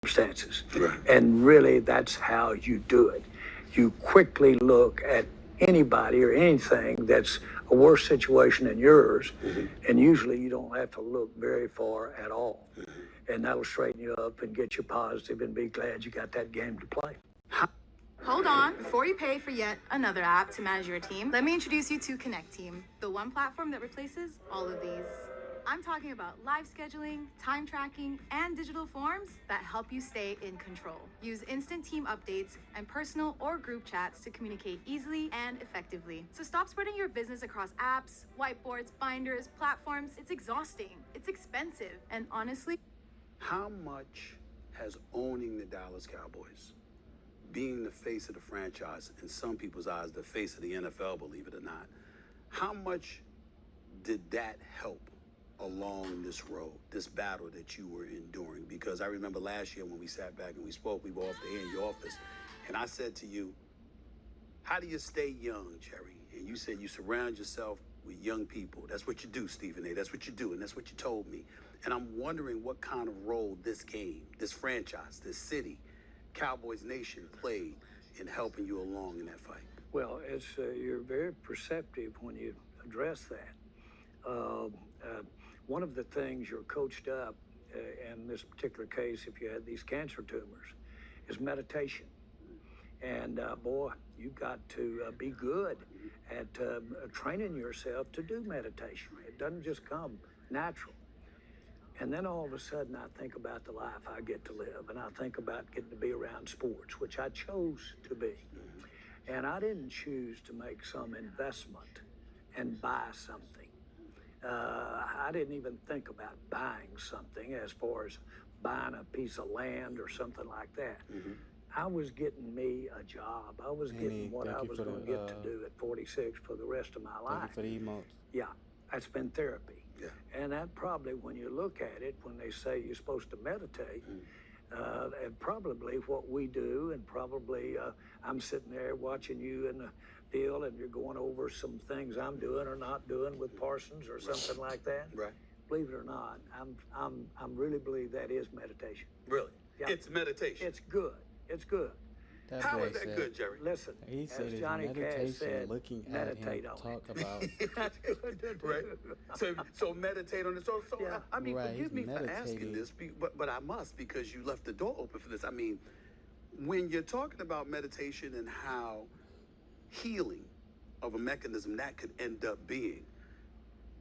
circumstances. Right. And really, that's how you do it. You quickly look at anybody or anything that's a worse situation than yours, and usually you don't have to look very far at all. And that'll straighten you up and get you positive and be glad you got that game to play. Hold on, before you pay for yet another app to manage your team, let me introduce you to Connect Team, the one platform that replaces all of these. I'm talking about live scheduling, time tracking, and digital forms that help you stay in control. Use instant team updates and personal or group chats to communicate easily and effectively. So stop spreading your business across apps, whiteboards, binders, platforms. It's exhausting, it's expensive, and honestly... How much has owning the Dallas Cowboys, being the face of the franchise, in some people's eyes, the face of the NFL, believe it or not, how much did that help along this road, this battle that you were enduring? Because I remember last year when we sat back and we spoke, we were off the air in your office, and I said to you, how do you stay young, Jerry? And you said you surround yourself with young people. That's what you do, Stephen A. That's what you do, and that's what you told me. And I'm wondering what kind of role this game, this franchise, this city, Cowboys Nation played in helping you along in that fight. Well, you're very perceptive when you address that. One of the things you're coached up, in this particular case, if you had these cancer tumors, is meditation. And boy, you got to be good at training yourself to do meditation. It doesn't just come natural. And then all of a sudden I think about the life I get to live, and I think about getting to be around sports, which I chose to be. And I didn't choose to make some investment and buy something. I didn't even think about buying something as far as buying a piece of land or something like that. I was getting me a job. I was getting what I was going to get to do at 46 for the rest of my life. Thank you for the emotes. Yeah, that's been therapy. Yeah. And that probably, when you look at it, when they say you're supposed to meditate, and probably what we do, and probably I'm sitting there watching you in the deal, and you're going over some things I'm doing or not doing with Parsons or something like that. Right. Believe it or not, I'm really believe that is meditation. Really? Yeah. It's meditation. It's good. It's good. That's How what is that said. good, Jerry? Listen, He said as it's Johnny Cash meditation, said, looking at meditate him on talk it. about. That's good to do. Right. So meditate on it. So Yeah. I mean, Right, forgive me he's for asking meditating. this, but I must, because you left the door open for this. I mean, when you're talking about meditation and how healing of a mechanism that could end up being,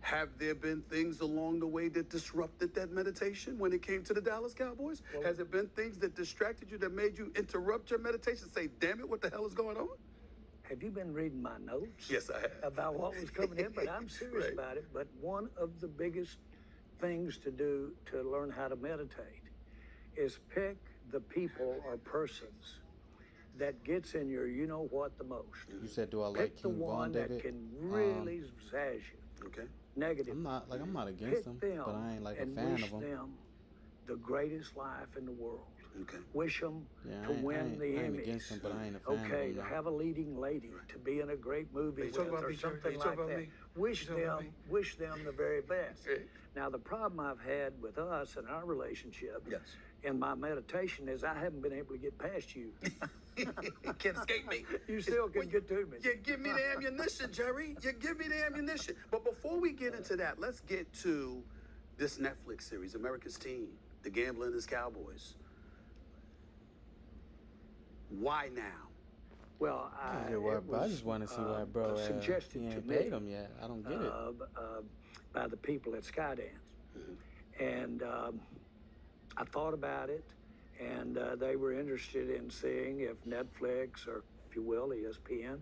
have there been things along the way that disrupted that meditation when it came to the Dallas Cowboys? Well, Has there been things that distracted you, that made you interrupt your meditation, say, damn it, what the hell is going on? Have you been reading my notes? Yes, I have. About what was coming in, but I'm serious Right. about it. But one of the biggest things to do to learn how to meditate is pick the people or persons that gets in your you know what the most. You said, do I like Pick the King Von one that David? can really zazz you. Okay. Negative. I'm not against Pick him, them but I ain't like a and fan wish of him. them the greatest life in the world. Okay. Wish them Yeah, to win the I ain't Emmys. against him, but I ain't a fan Okay, of to him. have a leading lady, to be in a great movie Are you with talking about or me, Jerry? Are something you like talking about that. me? Wish You talking about them, me? wish them the very best. Okay. Now the problem I've had with us and our relationship, Yes. in my meditation, is I haven't been able to get past you. You can't escape me. You still can get to me. You give me the ammunition, Jerry. You give me the ammunition. But before we get into that, let's get to this Netflix series, America's Team, The Gambling is Cowboys. Why now? Well, I just want to see why bro suggested he to ain't me paid him yet. I don't get it. By the people at Skydance. And I thought about it, and they were interested in seeing if Netflix, or if you will, ESPN,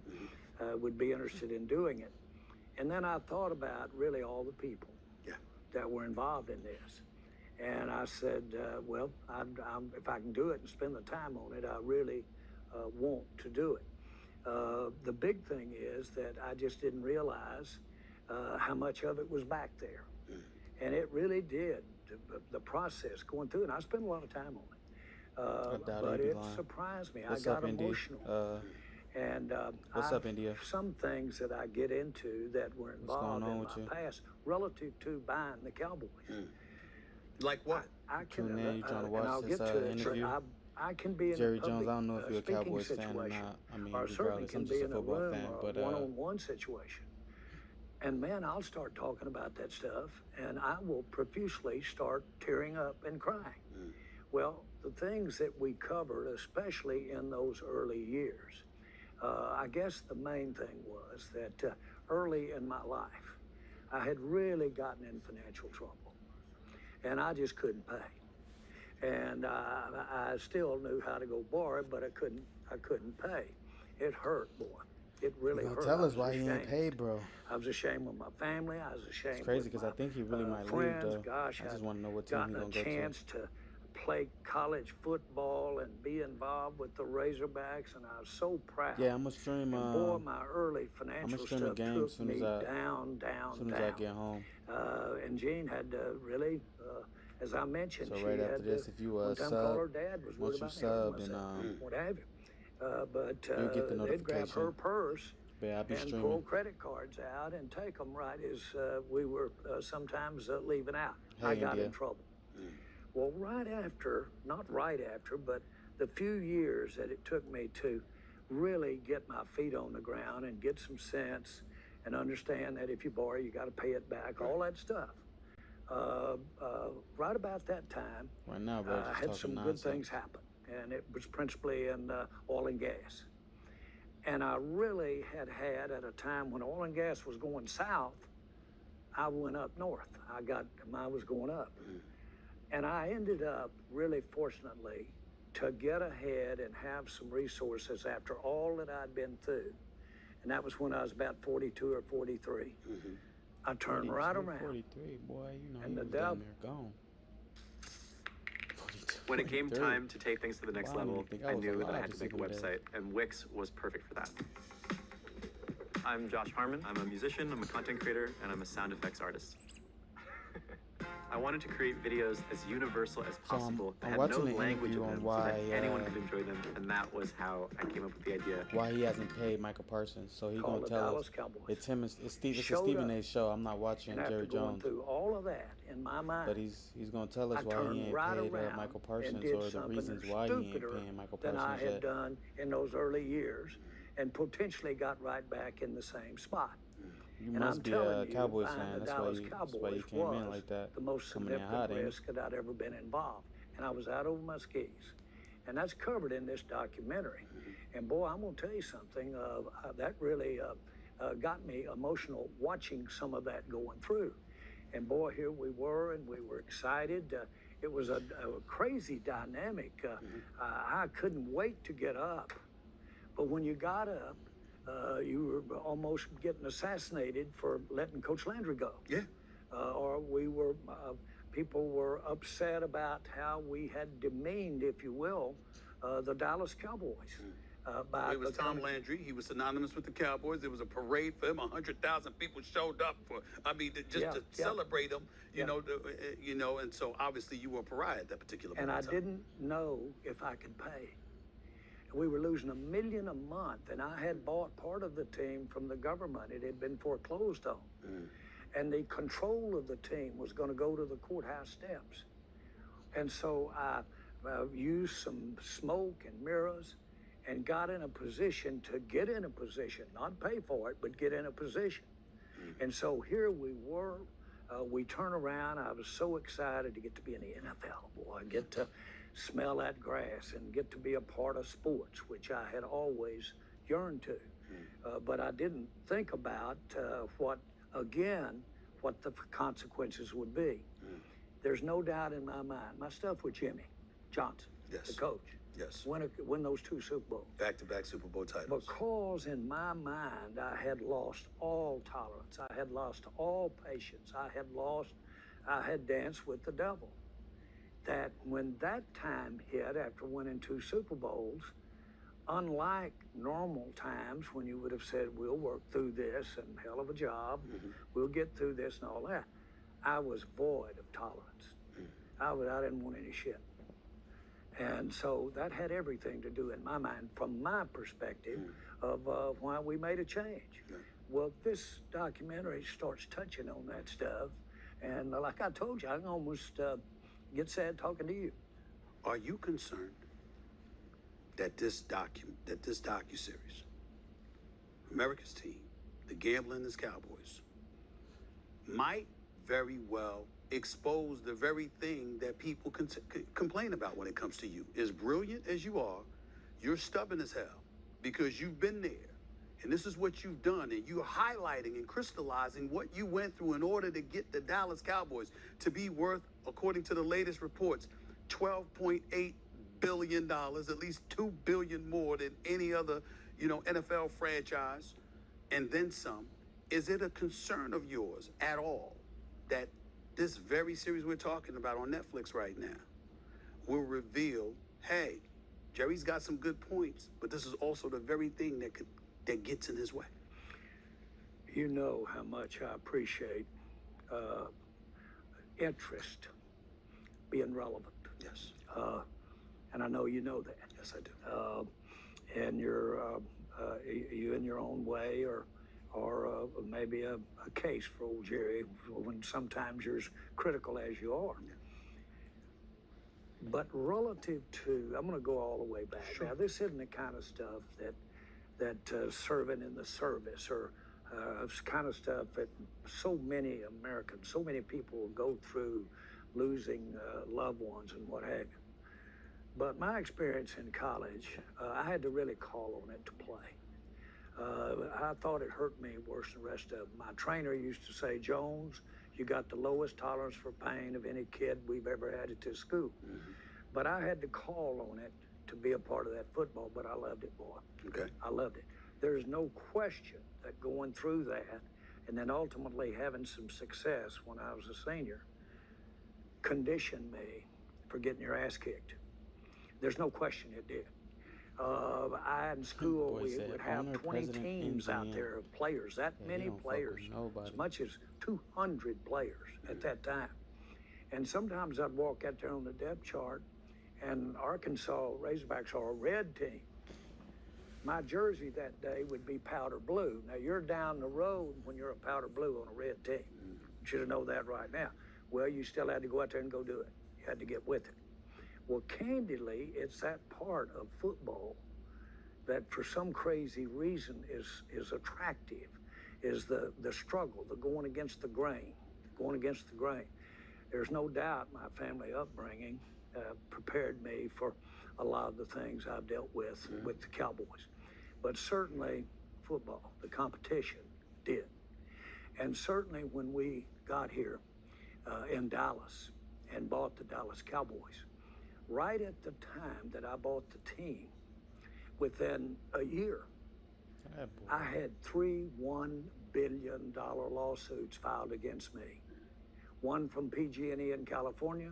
would be interested in doing it. And then I thought about really all the people that were involved in this. And I said, well, if I can do it and spend the time on it, I really want to do it. The big thing is that I just didn't realize how much of it was back there. And it really did. The process going through, and I spent a lot of time on it. But it surprised me. What's I got up, Indy? emotional. And What's up, India? Some things that I get into that were involved in my past relative to buying the Cowboys. Like what? I can, Tune in. You trying to and watch I'll this get to it. interview? I can be in Jerry a public Jones, I don't know if you're a speaking Cowboys fan or situation, not. I mean, or certainly regardless, can I'm be just a in a football room fan. or But a one-on-one situation. And man, I'll start talking about that stuff, and I will profusely start tearing up and crying. Well, the things that we covered, especially in those early years, I guess the main thing was that early in my life, I had really gotten in financial trouble, and I just couldn't pay. And I still knew how to go borrow, but I couldn't pay. It hurt, boy. It really you gonna hurt. tell I us was why he ain't ashamed. paid, bro? I was ashamed with my family. I was ashamed. It's crazy with because my, I think he really might friends. leave, though. Gosh, I just I'd want to know what team he gotten gonna a go to. chance to play college football and be involved with the Razorbacks, and I was so proud. Yeah, I'm gonna stream. And boy, my early financial stream the stuff game took me down. As soon as I get home. And Jean had to really, as I mentioned, So she right after had this, to, if you one time sub, call her dad was once worried you about sub and what have you. But you'll get the they'd grab her notification. purse But I'll be and streaming. pull credit cards out and take them right as we were sometimes leaving out. Hey, I got India. in trouble. Well, right after, not right after, but the few years that it took me to really get my feet on the ground and get some sense and understand that if you borrow, you got to pay it back, all that stuff. Right about that time, Right now, bro, I just had talking some nonsense. good things happen, and it was principally in oil and gas. And I really had at a time when oil and gas was going south, I went up north. Mine was going up. And I ended up really fortunately to get ahead and have some resources after all that I'd been through. And that was when I was about 42 or 43. I turned right 42, around. 43, boy, you know, And he the was down devil- there gone. 42, When it came 43. time to take things to the next Wow, I didn't level, even think I I was knew that alive I had to to make a see him there. website, and Wix was perfect for that. I'm Josh Harmon. I'm a musician, I'm a content creator, and I'm a sound effects artist. I wanted to create videos as universal as possible I'm that had no watching the language interview of on them why, so that anyone could enjoy them, and that was how I came up with the idea. Why he hasn't paid Michael Parsons, so he's Called gonna the tell Dallas us. Cowboys. It's him. It's a Showed Stephen up. A. show. I'm not watching And after Jerry going Jones, through all of that in my mind, but he's gonna tell us I why turned he ain't right paid around Michael and Parsons did or the something reasons why he ain't stupider paying Michael than I Parsons had yet. done in those early years, and potentially got right back in the same spot. You And must I'm be telling a you, Cowboys buying fan. the That's why Dallas you Cowboys came in was like that. the most Coming in significant hot, ain't it? risk that I'd ever been involved. And I was out over my skis. And that's covered in this documentary. And boy, I'm gonna tell you something, that really got me emotional watching some of that going through. And boy, here we were, and we were excited. It was a crazy dynamic. I couldn't wait to get up. But when you got up, you were almost getting assassinated for letting Coach Landry go. Yeah. Or people were upset about how we had demeaned, if you will, the Dallas Cowboys. By It was Tom becoming- Landry. He was synonymous with the Cowboys. There was a parade for him. 100,000 people showed up for. I mean, to celebrate him. You know, and so obviously you were a pariah at that particular And moment. I didn't know if I could pay. We were losing $1 million a month, and I had bought part of the team from the government. It had been foreclosed on. And the control of the team was going to go to the courthouse steps. And so I used some smoke and mirrors and got in a position to get in a position, not pay for it, but get in a position. And so here we were. We turn around. I was so excited to get to be in the NFL. Boy, I get to smell that grass and get to be a part of sports, which I had always yearned to. But I didn't think about what the consequences would be. There's no doubt in my mind. My stuff with Jimmy Johnson, Yes. the coach, Yes. win those 2 Super Bowls. Back-to-back Super Bowl titles. Because in my mind, I had lost all tolerance. I had lost all patience. I had danced with the devil. That when that time hit after winning 2 Super Bowls, unlike normal times when you would have said, we'll work through this and hell of a job, we'll get through this and all that, I was void of tolerance. I didn't want any shit. And so that had everything to do in my mind, from my perspective, of why we made a change. Well, this documentary starts touching on that stuff. And like I told you, I can almost get sad talking to you. Are you concerned that this docuseries, America's Team, the gambling is Cowboys, might very well expose the very thing that people complain about when it comes to you? As brilliant as you are, you're stubborn as hell because you've been there. And this is what you've done, and you're highlighting and crystallizing what you went through in order to get the Dallas Cowboys to be worth, according to the latest reports, $12.8 billion, at least $2 billion more than any other, NFL franchise, and then some. Is it a concern of yours at all that this very series we're talking about on Netflix right now will reveal, hey, Jerry's got some good points, but this is also the very thing that gets in his way? You know how much I appreciate interest being relevant. Yes. And I know you know that. Yes, I do. And you in your own way, or maybe a case for old Jerry when sometimes you're as critical as you are. But relative to, I'm going to go all the way back. Sure. Now, this isn't the kind of stuff that serving in the service or kind of stuff that so many Americans, so many people go through losing loved ones and what have you. But my experience in college, I had to really call on it to play. I thought it hurt me worse than the rest of them. My trainer used to say, Jones, you got the lowest tolerance for pain of any kid we've ever had at this school. Mm-hmm. But I had to call on it to be a part of that football, but I loved it, boy. Okay. I loved it. There's no question that going through that and then ultimately having some success when I was a senior conditioned me for getting your ass kicked. There's no question it did. In school, we would have 20 teams out there of players, that many players, as much as 200 players at that time. And sometimes I'd walk out there on the depth chart, and Arkansas Razorbacks are a red team. My jersey that day would be powder blue. Now, you're down the road when you're a powder blue on a red team. You should know that right now. Well, you still had to go out there and go do it. You had to get with it. Well, candidly, it's that part of football that for some crazy reason is attractive, is the struggle, the going against the grain. There's no doubt my family upbringing prepared me for a lot of the things I've dealt with the Cowboys. But certainly football, the competition did. And certainly when we got here in Dallas and bought the Dallas Cowboys, right at the time that I bought the team, within a year, I had 3 $1 billion lawsuits filed against me. One from PG&E in California,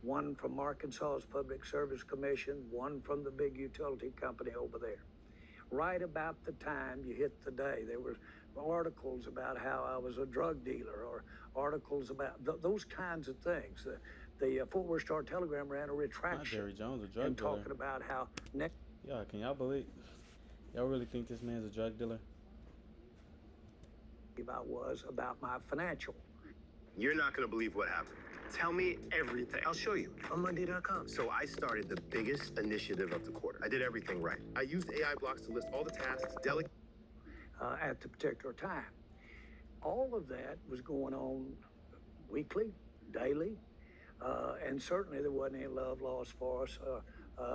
one from Arkansas's Public Service Commission, one from the big utility company over there. Right about the time you hit the day, there were articles about how I was a drug dealer, or articles about those kinds of things. The Fort Worth Star-Telegram ran a retraction. Jerry Jones, a drug and dealer. talking about how next. Yeah, can y'all believe? Y'all really think this man's a drug dealer? I was about my financial. You're not going to believe what happened. Tell me everything. I'll show you on Monday.com. So I started the biggest initiative of the quarter. I did everything right. I used AI blocks to list all the tasks, At the particular time. All of that was going on weekly, daily, and certainly there wasn't any love lost for us,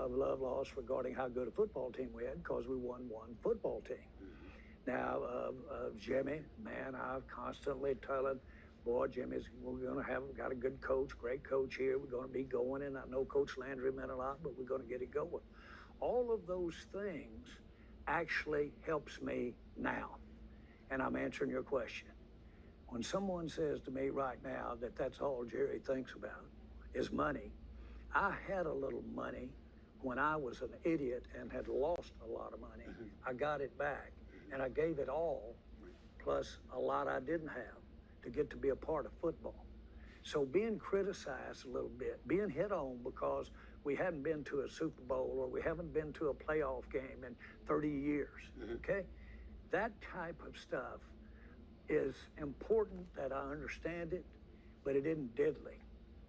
love lost regarding how good a football team we had, because we won one football team. Now, Jimmy, man, I'm constantly telling, boy, we're got a good coach, great coach here. We're going to be going, and I know Coach Landry meant a lot, but we're going to get it going. All of those things actually helps me now, and I'm answering your question. When someone says to me right now that that's all Jerry thinks about is money, I had a little money when I was an idiot and had lost a lot of money. I got it back, and I gave it all, plus a lot I didn't have, to get to be a part of football. So being criticized a little bit, being hit on because we hadn't been to a Super Bowl or we haven't been to a playoff game in 30 years, okay? That type of stuff is important that I understand it, but it isn't deadly.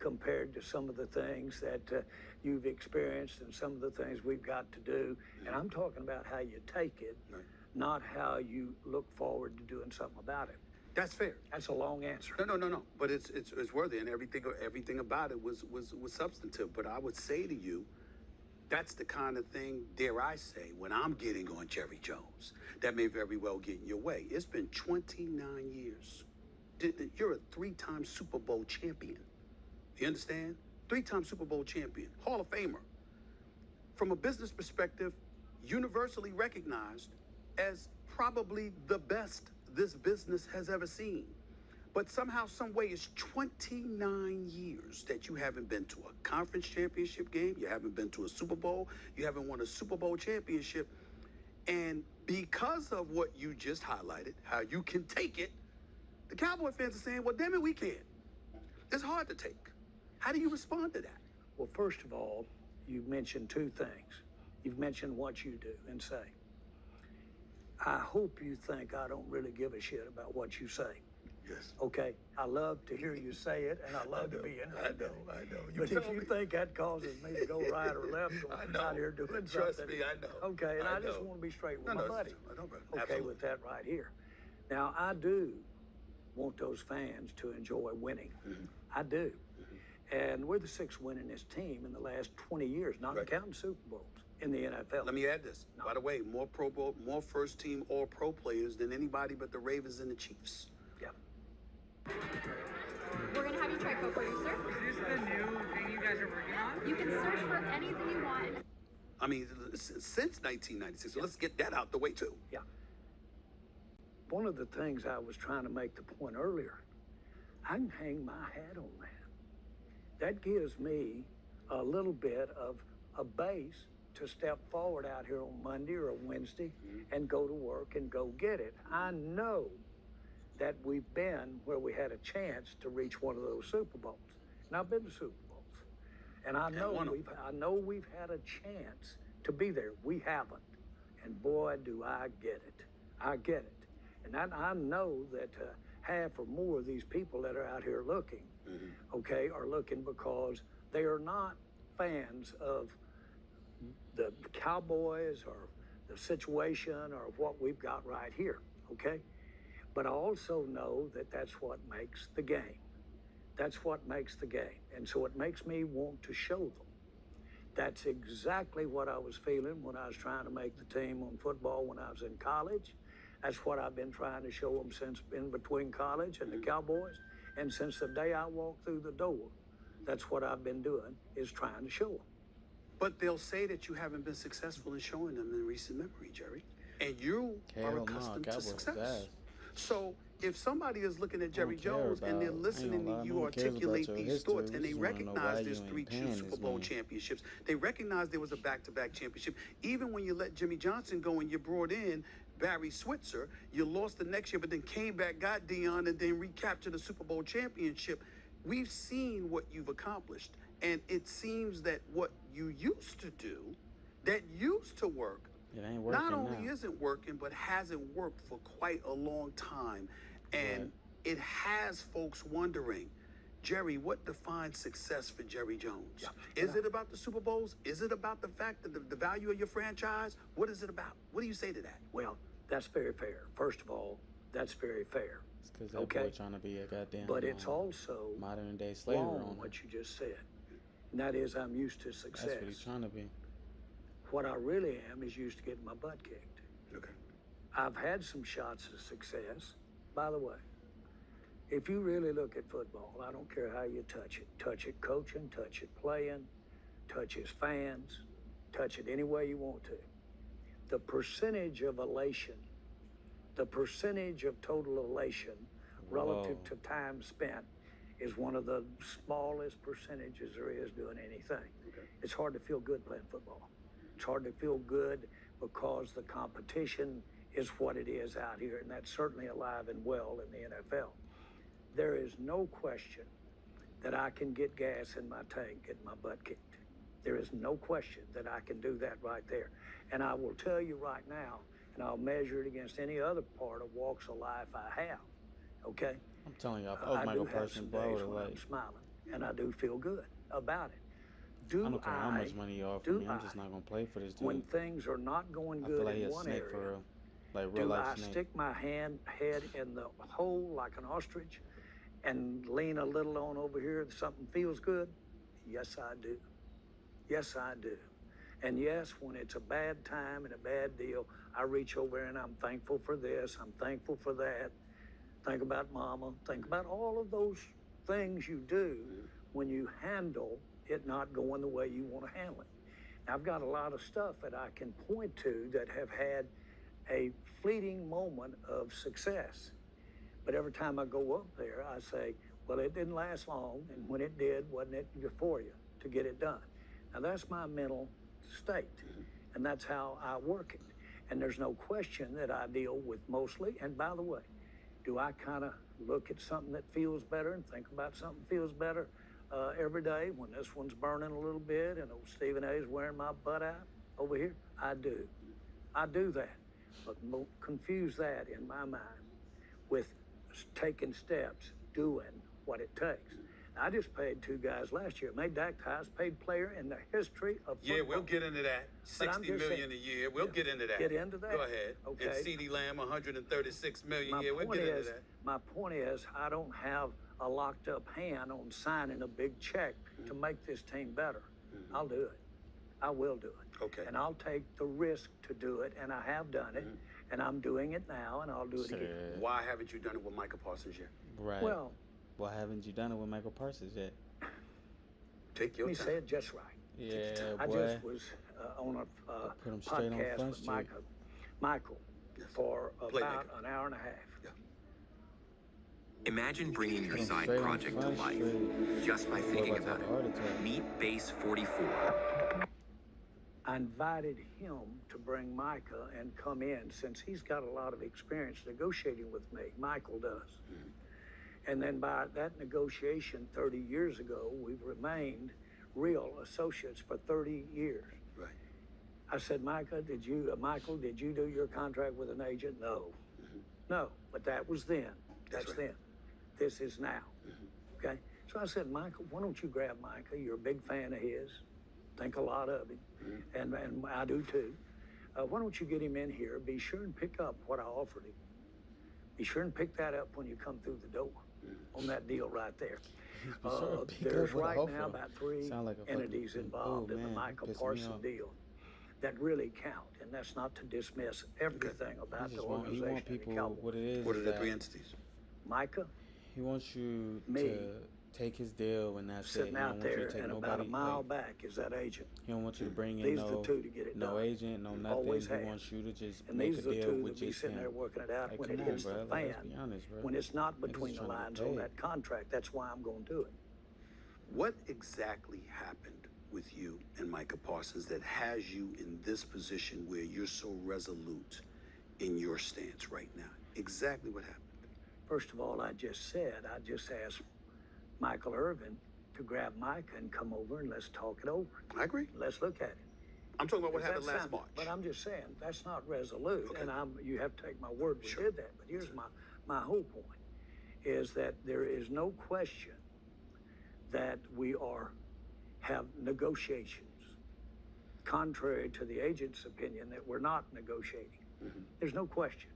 compared to some of the things that you've experienced and some of the things we've got to do. And I'm talking about how you take it, not how you look forward to doing something about it. That's fair. That's a long answer. No. But it's worthy, and everything about it was substantive. But I would say to you, that's the kind of thing, dare I say, when I'm getting on Jerry Jones, that may very well get in your way. It's been 29 years. You're a 3-time Super Bowl champion. You understand? 3-time Super Bowl champion, Hall of Famer. From a business perspective, universally recognized as probably the best this business has ever seen. But somehow, some way, it's 29 years that you haven't been to a conference championship game, you haven't been to a Super Bowl, you haven't won a Super Bowl championship. And because of what you just highlighted, how you can take it, the Cowboy fans are saying, well, damn it, we can't. It's hard to take. How do you respond to that? Well, first of all, you've mentioned two things. You've mentioned what you do and say. I hope you think I don't really give a shit about what you say. Yes. Okay, I love to hear you say it, and I love to be in it. I know. But if you think that causes me to go right or left, I'm out here doing something. Trust me, I know. Okay, and I just know. want to be straight with my buddy. I know, brother. Okay, Absolutely. with that right here. Now, I do want those fans to enjoy winning. I do. And we're the 6th winningest team in the last 20 years, not counting Super Bowls in the NFL. Let me add this. No. By the way, more Pro Bowl, more first-team All-Pro players than anybody but the Ravens and the Chiefs. Yeah. We're going to have you try co-producer. Is this the new thing you guys are working on? You can search for anything you want. I mean, since 1996, so let's get that out the way, too. Yeah. One of the things I was trying to make the point earlier, I can hang my hat on that. That gives me a little bit of a base to step forward out here on Monday or Wednesday and go to work and go get it. I know that we've been where we had a chance to reach one of those Super Bowls. And I've been to Super Bowls. And I know we've had a chance to be there. We haven't. And boy, do I get it. I get it. And I know that half or more of these people that are out here looking, okay, are looking because they are not fans of the Cowboys or the situation or what we've got right here, okay? But I also know that that's what makes the game. That's what makes the game. And so it makes me want to show them. That's exactly what I was feeling when I was trying to make the team on football when I was in college. That's what I've been trying to show them since in between college and the Cowboys. And since the day I walked through the door, that's what I've been doing, is trying to show them. But they'll say that you haven't been successful in showing them in recent memory, Jerry. And you are accustomed to success. So if somebody is looking at Jerry Jones and they're listening to you articulate these thoughts and they recognize there's 3 true Super Bowl championships, they recognize there was a back-to-back championship. Even when you let Jimmy Johnson go and you brought in Barry Switzer, you lost the next year, but then came back, got Dion, and then recaptured the Super Bowl championship. We've seen what you've accomplished. And it seems that what you used to do, that used to work, it ain't working not only now. isn't working, but hasn't worked for quite a long time. And it has folks wondering, Jerry, what defines success for Jerry Jones? Is it about the Super Bowls? Is it about the fact that the value of your franchise? What is it about? What do you say to that? Well, that's very fair. First of all, that's very fair. It's because that boy trying to be a goddamn but it's also modern day slavery wrong what you just said. And that is, I'm used to success. That's what he's trying to be. What I really am is used to getting my butt kicked. Okay. I've had some shots of success. By the way, if you really look at football, I don't care how you touch it coaching, touch it playing, touch his fans, touch it any way you want to. The percentage of elation, the percentage of total elation relative to time spent is one of the smallest percentages there is doing anything. Okay. It's hard to feel good playing football. It's hard to feel good because the competition is what it is out here, and that's certainly alive and well in the NFL. There is no question that I can get gas in my tank, get my butt kicked. There is no question that I can do that right there. And I will tell you right now, and I'll measure it against any other part of walks of life I have, okay? I'm telling you, I was Michael Parson, bro. I'm smiling, and I do feel good about it. Do I don't care how much money you offer me. I'm just not gonna play for this dude. When things are not going I feel good like he in a one snake area, for real, like real do I life snake. stick my head in the hole like an ostrich and lean a little on over here if something feels good? Yes, I do. Yes, I do. And yes, when it's a bad time and a bad deal, I reach over and I'm thankful for this, I'm thankful for that. Think about mama, think about all of those things you do when you handle it not going the way you want to handle it. Now, I've got a lot of stuff that I can point to that have had a fleeting moment of success. But every time I go up there, I say, well, it didn't last long, and when it did, wasn't it for you to get it done? Now, that's my mental state, and that's how I work it. And there's no question that I deal with mostly, and by the way, do I kind of look at something that feels better and think about something feels better every day when this one's burning a little bit and old Stephen A is wearing my butt out over here? I do. I do that. But confuse that in my mind with taking steps, doing what it takes. I just paid 2 guys last year. Made Dak the highest paid player in the history of football. Yeah, we'll get into that. $60 million a year. We'll get into that. Get into that? Go ahead. Okay. And CeeDee Lamb, $136 million. Yeah, we'll get into that. My point is, I don't have a locked up hand on signing a big check to make this team better. I'll do it. I will do it. Okay. And I'll take the risk to do it, and I have done it, and I'm doing it now, and I'll do it again. Why haven't you done it with Micah Parsons yet? Right. Well, why haven't you done it with Michael Parsons yet? Take your let me time. say it just right. Yeah, I boy. just was on a Put him straight on podcast Front with Street. Michael for Playmaker. about an hour and a half. Imagine bringing your Put him side straight on project to Front life Street. just by thinking Boy, about about to have a heart it. attack. Meet Base 44. I invited him to bring Micah and come in since he's got a lot of experience negotiating with me. Michael does. And then by that negotiation 30 years ago, we've remained real associates for 30 years. Right. I said, Michael, did you do your contract with an agent? No. No, but that was then. That's right. then. This is now. Okay? So I said, Michael, why don't you grab Micah? You're a big fan of his. Think a lot of him. And I do too. Why don't you get him in here? Be sure and pick up what I offered him. Be sure and pick that up when you come through the door on that deal right there. There's right now about 3 entities involved in the Michael Parson deal that really count, and that's not to dismiss everything about the organization. He want people, what it is. What are the that 3 entities? Micah, He wants you Me, to take his deal and that's it. sitting He don't out want you there, to take and nobody. about a mile like, back is that agent. he don't want you to bring in These no, are the 2 to get it no done. agent, no nothing. Always He have. wants you to just And make these a are the deal 2 with that be just sitting him. there working it out Like, when come it on, hits bro. the Like, fan. let's be honest, bro. When it's not Niggas between the trying to get lines on paid. that contract, that's why I'm going to do it. What exactly happened with you and Micah Parsons that has you in this position where you're so resolute in your stance right now? Exactly what happened? First of all, I just asked Michael Irvin to grab Micah and come over and let's talk it over. I agree. Let's look at it. I'm talking about what Does happened that last sound- March. But I'm just saying, that's not resolute, Okay. and you have to take my word we Sure. did that. But here's my whole point, is that there is no question that we have negotiations, contrary to the agent's opinion that we're not negotiating. There's no question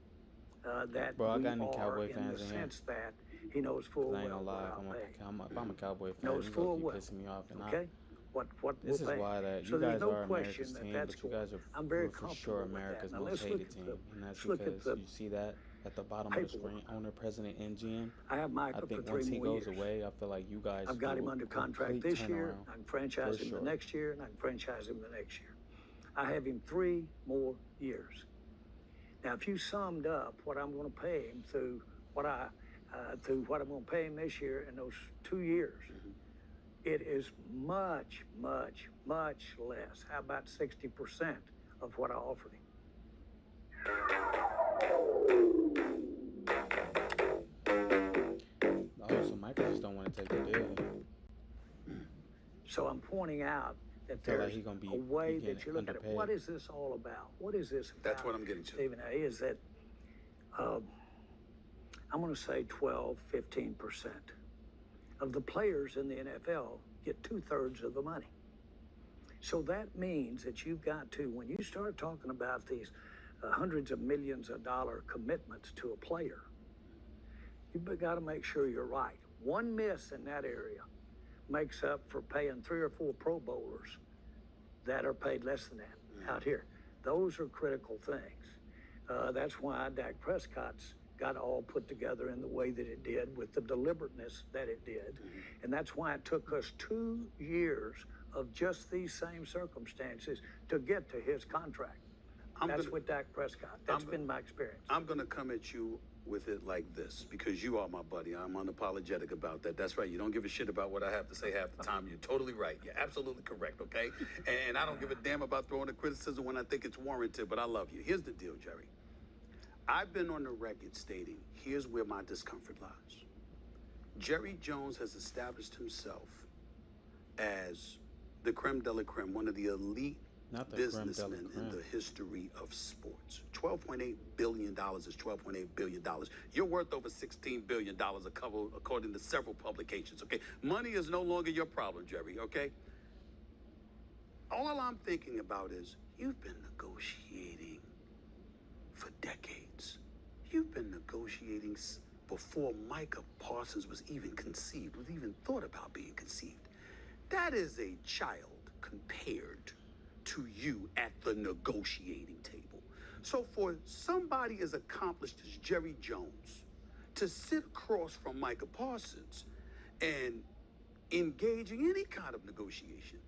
that Bro, I we got any are Cowboy in fans the in here? sense that he knows full I ain't well gonna lie, what I'll pay. if I'm a Cowboy fan, Knows he's full gonna keep well. pissing me off. And Okay? What this is we'll pay. why that So you there's guys no are question America's that team, that's but you going. guys are I'm very for comfortable sure with that. America's Now, most let's look hated at team, the- and that's let's look at because the you see that at the bottom of the paperwork. screen, owner, president, and GM. I have I Michael for think 3 once he more goes years. away, I feel like you guys. I've got do him a under contract complete this year. turnaround. I can franchise For him sure. the next year, and I can franchise him the next year. I have him 3 more years. Now, if you summed up what I'm going to pay him through what I'm going to pay him this year and those 2 years, it is much, much, much less. How about 60% of what I offered him? Oh, so Michael just don't want to take the deal. So I'm pointing out that feel like there's he gonna be- a way he that getting you look at it. underpaid. What is this all about? What is this about? That's what I'm getting to. Stephen A, is that I'm going to say 12, 15% of the players in the NFL get 2/3 of the money. So that means that you've got to, when you start talking about these hundreds of millions of dollar commitments to a player, you've got to make sure you're right. One miss in that area makes up for paying 3 or 4 Pro Bowlers that are paid less than that out here. Those are critical things. That's why Dak Prescott's got all put together in the way that it did, with the deliberateness that it did. And that's why it took us 2 years of just these same circumstances to get to his contract. That's with Dak Prescott. That's been my experience. I'm going to come at you with it like this, because you are my buddy. I'm unapologetic about that. That's right. You don't give a shit about what I have to say half the time. You're totally right. You're absolutely correct, okay? And I don't give a damn about throwing a criticism when I think it's warranted, but I love you. Here's the deal, Jerry. I've been on the record stating, here's where my discomfort lies. Jerry Jones has established himself as the creme de la creme, one of the elite businessmen in the history of sports. $12.8 billion is $12.8 billion. You're worth over $16 billion according to several publications, okay? Money is no longer your problem, Jerry, okay? All I'm thinking about is, you've been negotiating for decades. You've been negotiating before Micah Parsons was even conceived, was even thought about being conceived. That is a child compared to you at the negotiating table. So for somebody as accomplished as Jerry Jones to sit across from Micah Parsons and engaging any kind of negotiation,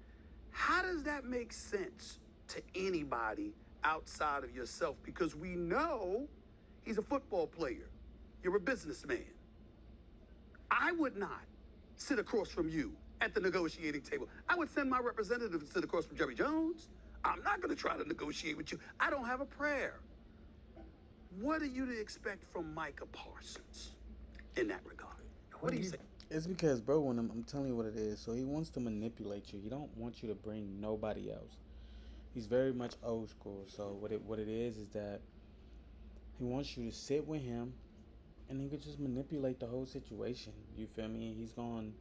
how does that make sense to anybody outside of yourself? Because we know he's a football player. You're a businessman. I would not sit across from you at the negotiating table. I would send my representative to sit across from Jerry Jones. I'm not going to try to negotiate with you. I don't have a prayer. What are you to expect from Micah Parsons in that regard? What do you say? It's because, bro, when I'm telling you what it is, so he wants to manipulate you. He don't want you to bring nobody else. He's very much old school. So what it is that he wants you to sit with him, and he could just manipulate the whole situation. You feel me? He's going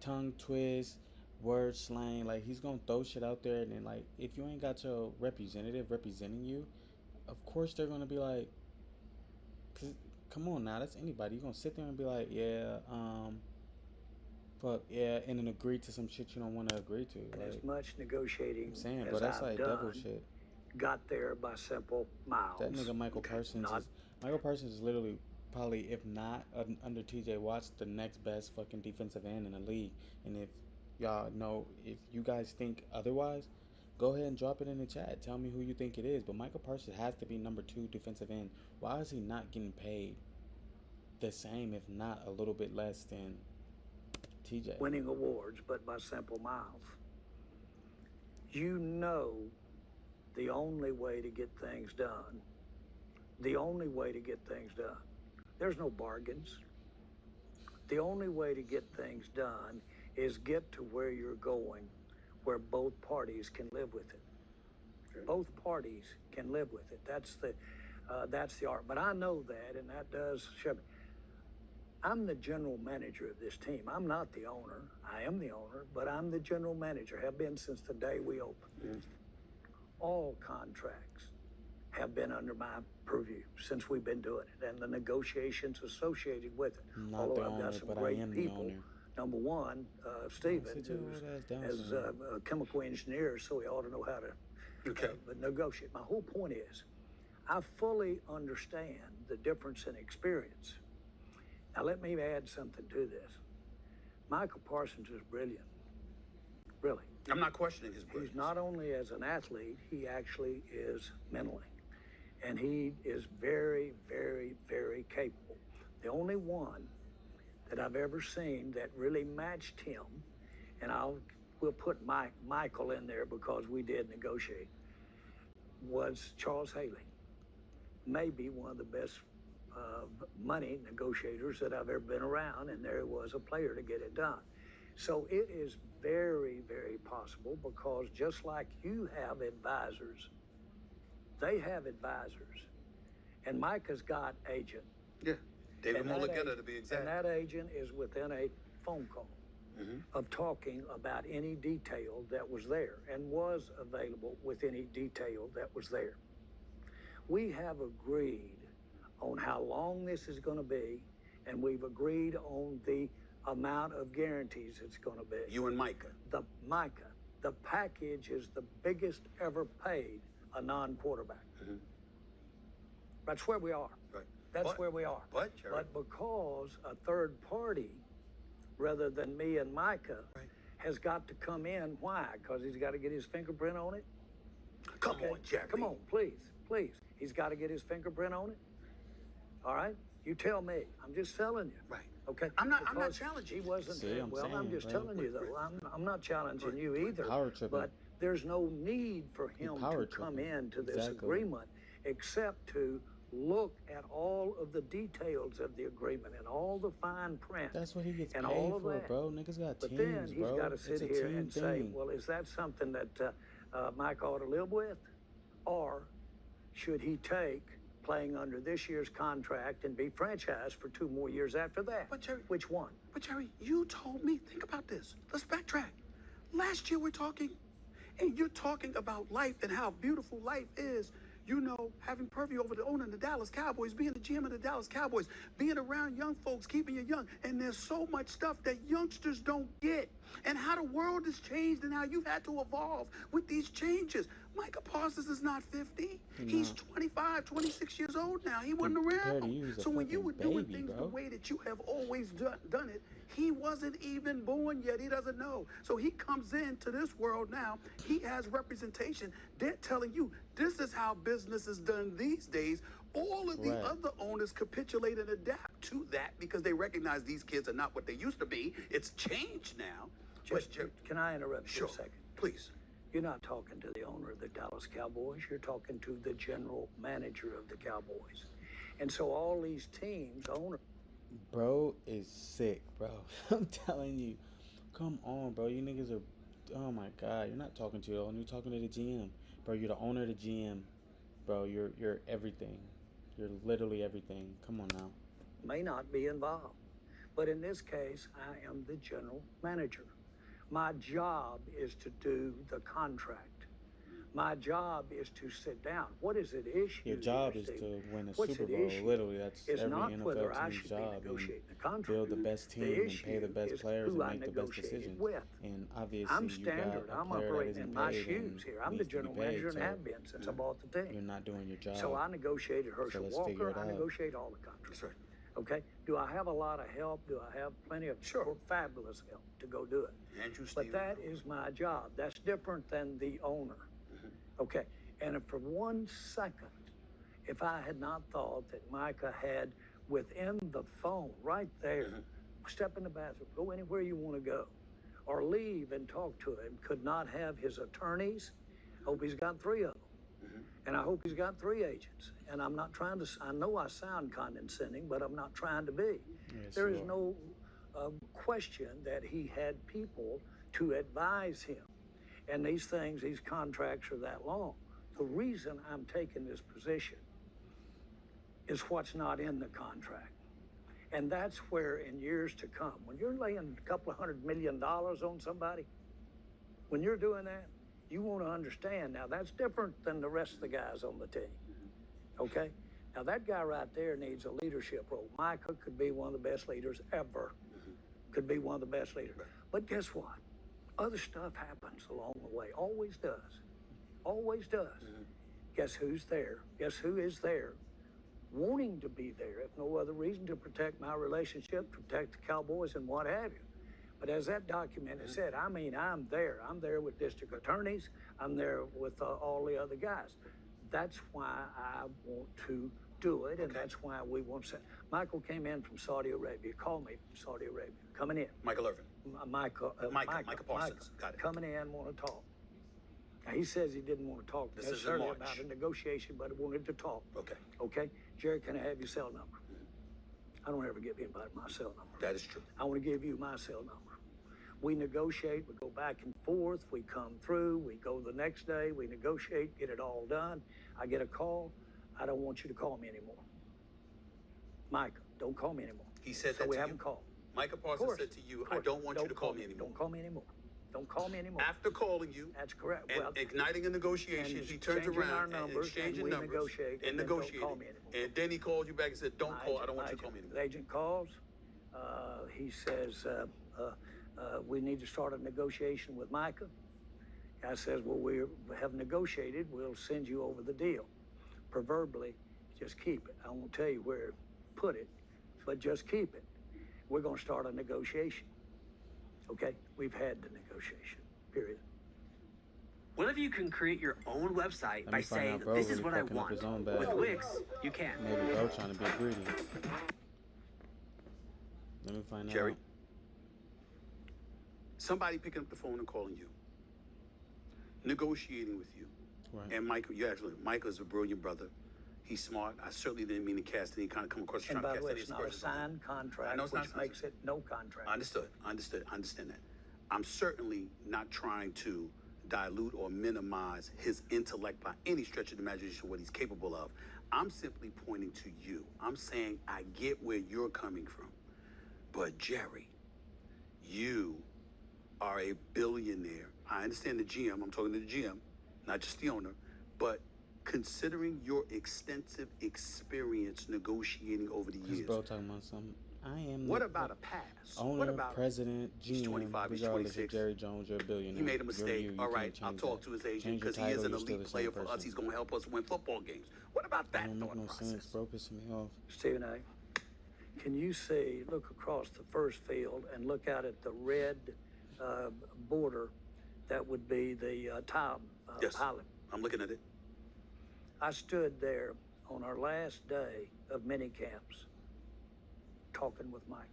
tongue twist, word slang, like he's gonna throw shit out there, and then like if you ain't got your representative representing you, of course they're gonna be like, cause come on now, that's anybody. You're gonna sit there and be like, yeah, fuck yeah, and then agree to some shit you don't want to agree to. And like, as much negotiating I'm saying, as bro, that's I've like done, devil shit. got there by simple miles. That nigga Michael Parsons is literally probably, if not under TJ Watt's, the next best fucking defensive end in the league. And if y'all know, if you guys think otherwise, go ahead and drop it in the chat. Tell me who you think it is. But Michael Parsons has to be number 2 defensive end. Why is he not getting paid the same, if not a little bit less than TJ? Winning awards, but by simple miles. You know the only way to get things done, there's no bargains. The only way to get things done is get to where you're going, where both parties can live with it. Both parties can live with it. That's the art. But I know that, and that does show me. I'm the general manager of this team. I'm not the owner. I am the owner, but I'm the general manager. Have been since the day we opened. All contracts have been under my purview since we've been doing it, and the negotiations associated with it. Although I've got some great people. Number one, Stephen, who's a chemical engineer, so he ought to know how to negotiate. My whole point is, I fully understand the difference in experience. Now, let me add something to this. Michael Parsons is brilliant, really. I'm not questioning his brilliance. He's not only as an athlete, he actually is mentally. And he is very, very, very capable. The only one that I've ever seen that really matched him, and we'll put Michael in there because we did negotiate, was Charles Haley. Maybe one of the best money negotiators that I've ever been around, and there was a player to get it done. So it is very, very possible, because just like you have advisors, they have advisors. And Micah's got agent. Yeah, David Mulligetta to be exact. And that agent is within a phone call. of talking about any detail that was there and was available with any detail that was there. We have agreed on how long this is going to be, and we've agreed on the amount of guarantees it's going to be. You and Micah. The package is the biggest ever paid a non-quarterback. That's where we are. Right. That's where we are. But, Jerry. But because a third party, rather than me and Micah, has got to come in. Why? Because he's got to get his fingerprint on it? Come on, Jerry. Come on, please. He's got to get his fingerprint on it? All right? You tell me. I'm just telling you. Right. Okay? I'm not Because challenging He wasn't See, there. I'm Well, I'm saying, just bro. telling you, though. I'm not challenging you either. Power tripping. But there's no need for him power to come tripping. into this Exactly. agreement except to look at all of the details of the agreement and all the fine print. That's what he gets and paid all of for, that. bro. Niggas got But teams, then he's bro. got to It's sit a here team and say, thing. well, is that something that Mike ought to live with? Or should he take playing under this year's contract and be franchised for 2 more years after that? But Jerry, which one? But Jerry, you told me, think about this. Let's backtrack. Last year we're talking, and you're talking about life and how beautiful life is. You know, having purview over the owner of the Dallas Cowboys, being the GM of the Dallas Cowboys, being around young folks, keeping you young. And there's so much stuff that youngsters don't get. And how the world has changed and how you've had to evolve with these changes. Micah Parsons is not 50. He's 25, 26 years old now. He wasn't Compared to around. you, he's a So when you fucking were doing baby, things bro. the way that you have always done it, he wasn't even born yet. He doesn't know. So he comes into this world now. He has representation. They're telling you, this is how business is done these days. All of the other owners capitulate and adapt to that because they recognize these kids are not what they used to be. It's changed now. Can I interrupt you Sure. a second? Please. You're not talking to the owner of the Dallas Cowboys. You're talking to the general manager of the Cowboys. And so all these teams, owner. Bro is sick, bro. I'm telling you. Come on, bro. You niggas are... Oh, my God. You're not talking to the owner. You're talking to the GM. Bro, you're the owner of the GM. Bro, you're everything. You're literally everything. Come on now. May not be involved. But in this case, I am the general manager. My job is to do the contract. My job is to sit down. What is it issue? Your job is Steve? to win a What's Super it Bowl. issue? Literally, that's It's every not whether I NFL team's should be job. And negotiating the contract. build the best team The and pay issue the best is players who and I make the best negotiated decisions. with. And obviously, I'm you standard. got a I'm player that operating isn't in my paid and shoes here. I'm the needs to be general paid, manager and so have been since I bought the team. You're not doing your job. So I negotiated Herschel let's figure Walker. it I out. negotiate all the contracts. That's right. Okay. Do I have a lot of help? Do I have plenty of fabulous help to go do it? Andrew But Stevens. that is my job. That's different than the owner. Okay. And if for 1 second, if I had not thought that Micah had within the phone right there, step in the bathroom, go anywhere you want to go, or leave and talk to him, could not have his attorneys, hope he's got 3 of them. And I hope he's got 3 agents. And I'm not trying to, I know I sound condescending, but I'm not trying to be. Yes, There you is are. no question that he had people to advise him. And these things, these contracts are that long. The reason I'm taking this position is what's not in the contract. And that's where in years to come, when you're laying a couple of $100 million on somebody, when you're doing that, you want to understand. Now, that's different than the rest of the guys on the team. Okay? Now, that guy right there needs a leadership role. Micah could be one of the best leaders ever. Could be one of the best leaders. But guess what? Other stuff happens along the way. Always does. Always does. Guess who's there? Guess who is there? Wanting to be there, if no other reason, to protect my relationship, protect the Cowboys and what have you. But as that document has said, I mean, I'm there. I'm there with district attorneys. I'm there with all the other guys. That's why I want to do it, and that's why we want to. Michael came in from Saudi Arabia. Called me from Saudi Arabia. Coming in. Michael Irvin. Micah Parsons. Got it. Coming in, want to talk. Now, he says he didn't want to talk This is in necessarily March. about a negotiation, but he wanted to talk. Okay. Okay? Jerry, can I have your cell number? I don't ever give anybody my cell number. That is true. I want to give you my cell number. We negotiate, we go back and forth, we come through, we go the next day, we negotiate, get it all done. I get a call. I don't want you to call me anymore. Micah, don't call me anymore. He said So that we to haven't you? called. Micah Parson said to you, I don't want you to call me anymore. Don't call me anymore. Don't call me anymore. After calling you, That's correct. and igniting a negotiation, he turns changing our around numbers, and exchanging and we numbers negotiate, and then don't negotiating. call me anymore. And then he called you back and said, don't call. I don't want you to call me The anymore. agent calls. He says, we need to start a negotiation with Micah. I says, well, we have negotiated. We'll send you over the deal. Proverbially, just keep it. I won't tell you where to put it, but just keep it. We're going to start a negotiation. Okay? We've had the negotiation, period. What if you can create your own website by saying, this is what I want? With Wix, you can. Maybe bro trying to be greedy. Let me find Jerry, out. somebody picking up the phone and calling you, negotiating with you. Right. And Michael's a brilliant brother. He's smart. I certainly didn't mean to cast any kind of come across And trying by to the cast way, any it's not a aspersions on him. signed contract, I know it's not which signed. makes it no contract. I understand that. I'm certainly not trying to dilute or minimize his intellect by any stretch of the imagination, what he's capable of. I'm simply pointing to you. I'm saying I get where you're coming from. But Jerry, you are a billionaire. I understand the GM. I'm talking to the GM, not just the owner. But considering your extensive experience negotiating over the This years, bro talking about something. I am. what about a pass? Owner, What about president, he's GM, 25, he's regardless of 26. Jerry Jones, you're a billionaire. He made a You're mistake. you All can't right, I'll change talk that. to his agent Change your because he is title, an you're still elite the player same for us. person. He's going to help us win football games. What about that Don't make thought no process? sense, bro. Pissing me off. Stephen A., can you look across the first field and look out at the red border? That would be the top Yes. pilot. I'm looking at it. I stood there on our last day of mini camps talking with Micah.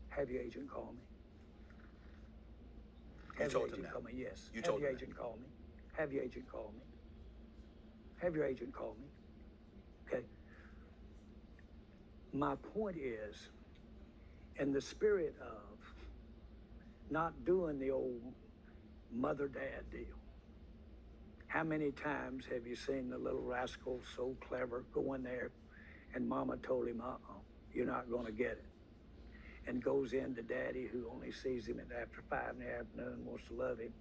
Have your agent call me. Have your told him agent that? call me, yes. You Have told your him that? agent call me. Have your agent call me. Have your agent call me. Okay. My point is, in the spirit of not doing the old mother-dad deal, how many times have you seen the little rascal so clever go in there and mama told him, you're not going to get it. And goes in to daddy, who only sees him after 5 in the afternoon, wants to love him,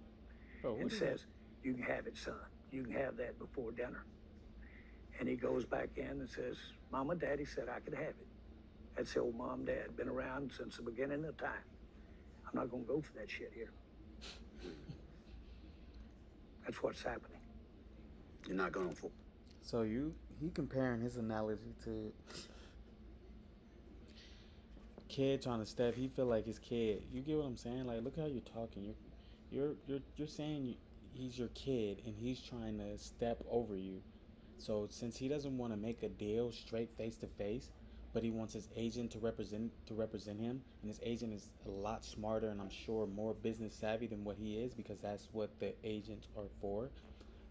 and says, you can have it, son. You can have that before dinner. And he goes back in and says, Mama, Daddy said I could have it. That's the old mom, dad, been around since the beginning of time. I'm not going to go for that shit here. That's what's happening. You're not going for. So he comparing his analogy to kid trying to step. He feel like his kid. You get what I'm saying? Like, look how you're talking. You're saying he's your kid and he's trying to step over you. So since he doesn't want to make a deal straight face to face, but he wants his agent to represent him, and his agent is a lot smarter and I'm sure more business savvy than what he is, because that's what the agents are for.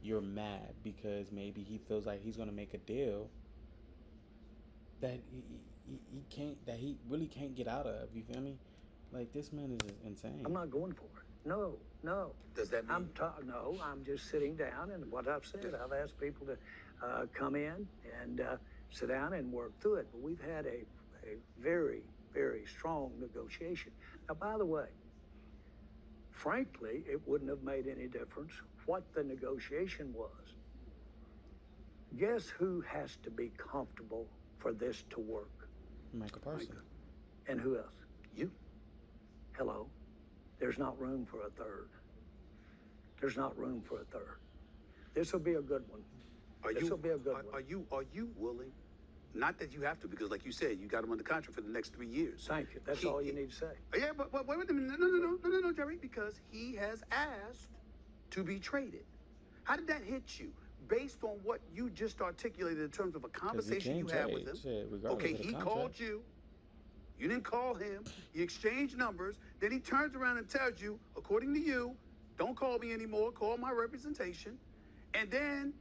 You're mad because maybe he feels like he's gonna make a deal that he can't, that he really can't get out of. You feel me? Like, this man is insane. I'm not going for it. No. Does that mean? No, I'm just sitting down, and what I've said, I've asked people to come in and sit down and work through it. But we've had a very, very strong negotiation. Now, by the way, frankly, it wouldn't have made any difference what the negotiation was. Guess who has to be comfortable for this to work? Michael Parson. And who else? You. Hello. There's not room for a third. There's not room for a third. This will be a good one. This will be a good one. Are you willing? Not that you have to, because like you said, you got him under contract for the next 3 years. Thank you. That's all you need to say. Yeah, but wait a minute. No, Jerry, because he has asked to be traded. How did that hit you? Based on what you just articulated in terms of a conversation you had with him. Okay, he called you. You didn't call him. You exchanged numbers. Then he turns around and tells you, according to you, don't call me anymore. Call my representation. And then,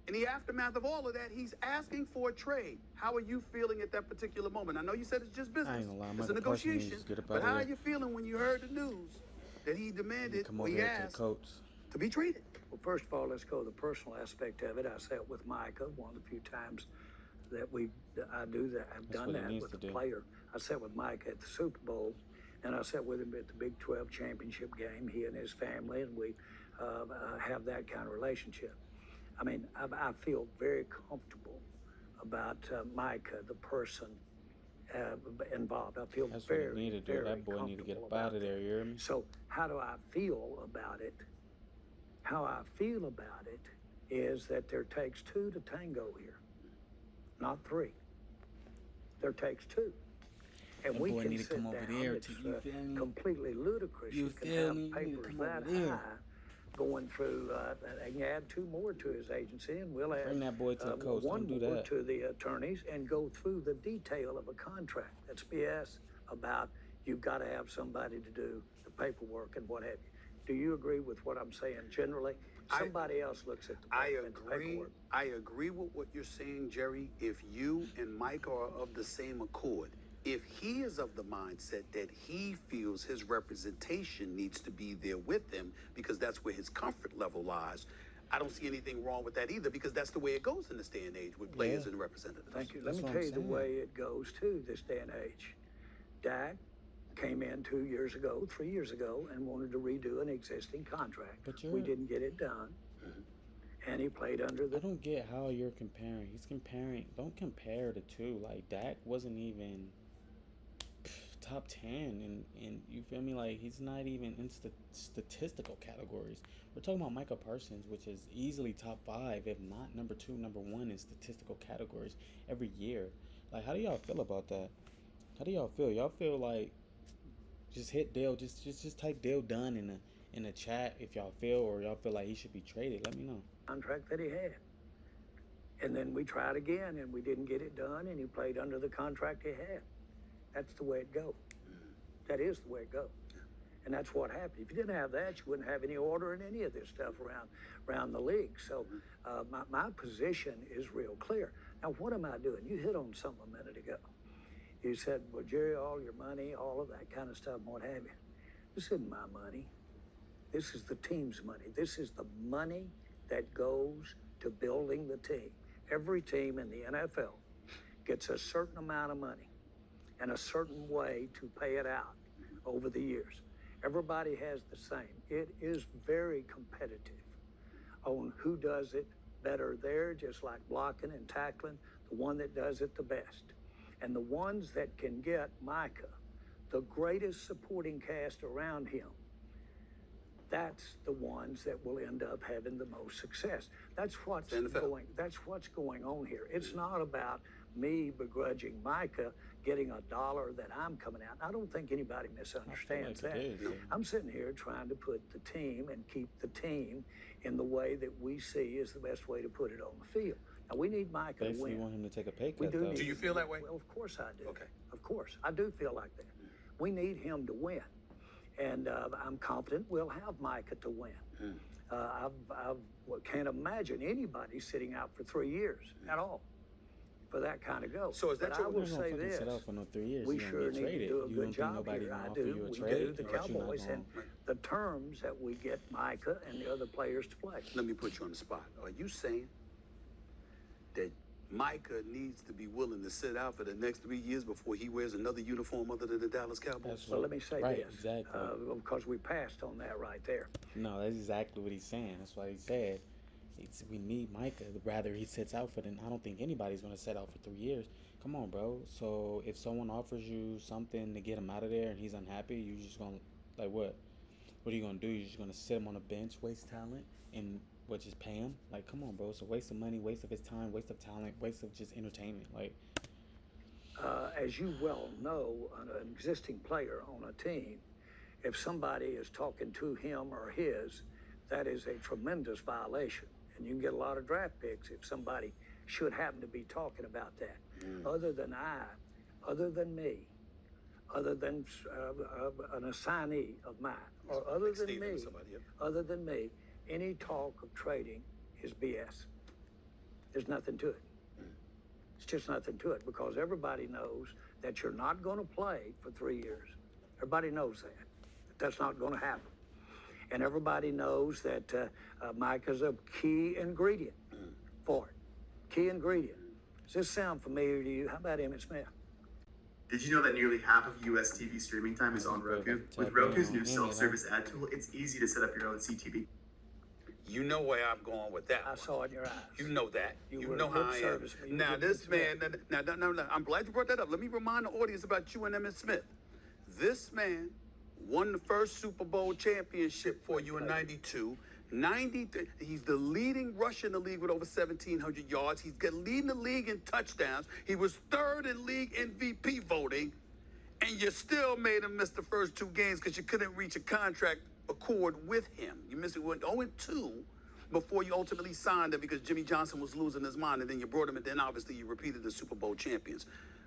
in the aftermath of all of that, he's asking for a trade. How are you feeling at that particular moment? I know you said it's just business. I ain't gonna lie, it's a Michael Parson needs negotiation. to get up But out how of are here. you feeling when you heard the news that he demanded, Come or over he here to the asked, coach. to be traded? Well, first of all, let's go to the personal aspect of it. I sat with Micah one of the few times I do that. I've done that with a player. I sat with Mike at the Super Bowl, and I sat with him at the Big 12 championship game, he and his family, and we have that kind of relationship. I mean, I feel very comfortable about Micah, the person involved. I feel That's very, what he need to do. very That boy need to get up comfortable out of about there, that. you hear me? So how do I feel about it? How I feel about it is that there takes two to tango here, not three. There takes two. And That we boy can need to sit come over down. there, It's you feel me? completely ludicrous. You can feel have me? You need to papers come that over there. high going through, and add two more to his agency, and we'll add Bring that boy to the coast. one Don't do more that. to the attorneys, and go through the detail of a contract. That's BS about you've got to have somebody to do the paperwork and what have you. Do you agree with what I'm saying generally? Somebody else looks at the paperwork. I agree with what you're saying, Jerry. If you and Mike are of the same accord, if he is of the mindset that he feels his representation needs to be there with him because that's where his comfort level lies, I don't see anything wrong with that either, because that's the way it goes in this day and age with players and representatives. Thank you. Let me tell you the way it goes too this day and age. Dak came in 2 years ago, 3 years ago, and wanted to redo an existing contract. We didn't get it done. And he played under the... I don't get how you're comparing. He's comparing. Don't compare the two. Like, Dak wasn't even top 10, and you feel me? Like, he's not even in statistical categories. We're talking about Micah Parsons, which is easily top 5, if not number 2, number 1 in statistical categories every year. Like, how do y'all feel about that? How do y'all feel? Y'all feel like just hit Dale, just type Dale Dunn in the chat if y'all feel, or y'all feel like he should be traded. Let me know. Contract that he had. And then we tried again, and we didn't get it done, and he played under the contract he had. That's the way it goes. That is the way it goes. And that's what happened. If you didn't have that, you wouldn't have any order in any of this stuff around the league. So my position is real clear. Now, what am I doing? You hit on something a minute ago. You said, well, Jerry, all your money, all of that kind of stuff, what have you. This isn't my money. This is the team's money. This is the money that goes to building the team. Every team in the NFL gets a certain amount of money and a certain way to pay it out over the years. Everybody has the same. It is very competitive on who does it better there, just like blocking and tackling, the one that does it the best. And the ones that can get Micah, the greatest supporting cast around him, that's the ones that will end up having the most success. That's what's going on here. It's not about me begrudging Micah getting a dollar that I'm coming out. I don't think anybody misunderstands that. I'm sitting here trying to put the team and keep the team in the way that we see is the best way to put it on the field. Now, we need Micah to win. You want him to take a pay cut, Do you feel that way? Well, of course I do. Okay. Of course. I do feel like that. We need him to win. And I'm confident we'll have Micah to win. I can't imagine anybody sitting out for 3 years at all for that kind of go. So is that I will say this. Sit out for no 3 years. We sure need to do a good job here. I do. We do, the Cowboys, and the terms that we get Micah and the other players to play. Let me put you on the spot. Are you saying that Micah needs to be willing to sit out for the next 3 years before he wears another uniform other than the Dallas Cowboys? So let me say this, exactly. Because we passed on that right there. No, that's exactly what he's saying. That's why he said we need Micah. Rather he sits out for I don't think anybody's going to sit out for 3 years. Come on, bro. So if someone offers you something to get him out of there and he's unhappy, you just going to, like what? What are you going to do? You're just going to sit him on a bench, waste talent, and just pay him? Like, come on, bro. It's a waste of money, waste of his time, waste of talent, waste of just entertainment. Like, as you well know, an existing player on a team, if somebody is talking to him or his, that is a tremendous violation. And you can get a lot of draft picks if somebody should happen to be talking about that. Other than other than me, other than an assignee of mine, or other than me, any talk of trading is BS. There's nothing to it. It's just nothing to it, because everybody knows that you're not going to play for 3 years. Everybody knows that. That's not going to happen. And everybody knows that Micah's a key ingredient for it. Key ingredient. Does this sound familiar to you? How about Emmitt Smith? Did you know that nearly half of US TV streaming time is on Roku? With Roku's new self-service ad tool, it's easy to set up your own CTV. You know where I'm going with that. I saw it in your eyes. You know that. You know how I am. Now, this man, no. I'm glad you brought that up. Let me remind the audience about you and Emmitt Smith. This man won the first Super Bowl championship for you in 92. 93, he's the leading rusher in the league with over 1,700 yards. He's leading the league in touchdowns. He was third in league MVP voting, and you still made him miss the first 2 games because you couldn't reach a contract accord with him. You missed it, went 0-2 before you ultimately signed him because Jimmy Johnson was losing his mind, and then you brought him, and then obviously you repeated the Super Bowl champions.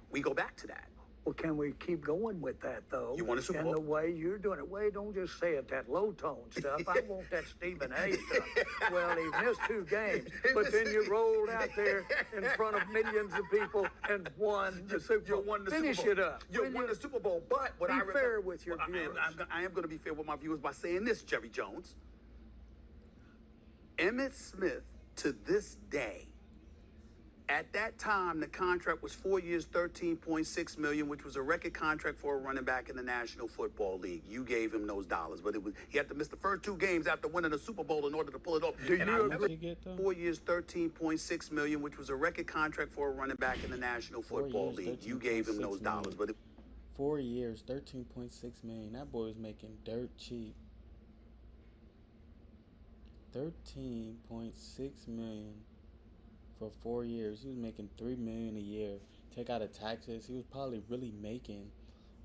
We go back to that. Well, can we keep going with that, though? You want a Super Bowl? And the way you're doing it. Wait, don't just say it, that low-tone stuff. I want that Stephen A. stuff. Well, he missed 2 games, but then you rolled out there in front of millions of people and won the Super Bowl. You won the Finish Super Bowl. it up. You won the Super Bowl, but what be fair with your viewers. I am going to be fair with my viewers by saying this, Jerry Jones. Emmitt Smith, to this day, at that time, the contract was 4 years, $13.6 million, which was a record contract for a running back in the National Football League. You gave him those dollars, but he had to miss the first 2 games after winning the Super Bowl in order to pull it off. Do you agree? 4 years, $13.6 million, which was a record contract for a running back in the National Football League. You gave him those dollars, but 4 years, $13.6 million. That boy was making dirt cheap. $13.6 million. For 4 years, he was making $3 million a year. Take out the taxes, he was probably really making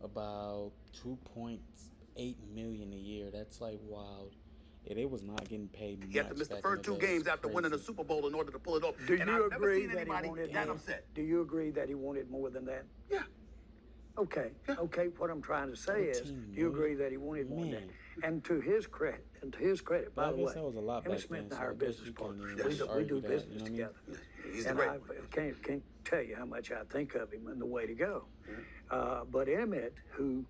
about $2.8 million a year. That's like wild. Yeah, they was not getting paid much. He had to miss the first 2 games after winning the Super Bowl in order to pull it off. Do you agree that he wanted that upset? Do you agree that he wanted more than that? Yeah. Okay. Yeah. Okay. What I'm trying to say is, do you agree that he wanted more than that? And to his credit, by the way, Emmitt Smith and I are business partners. We do business together. He's and great. I can't tell you how much I think of him and the way to go. But Emmitt, who,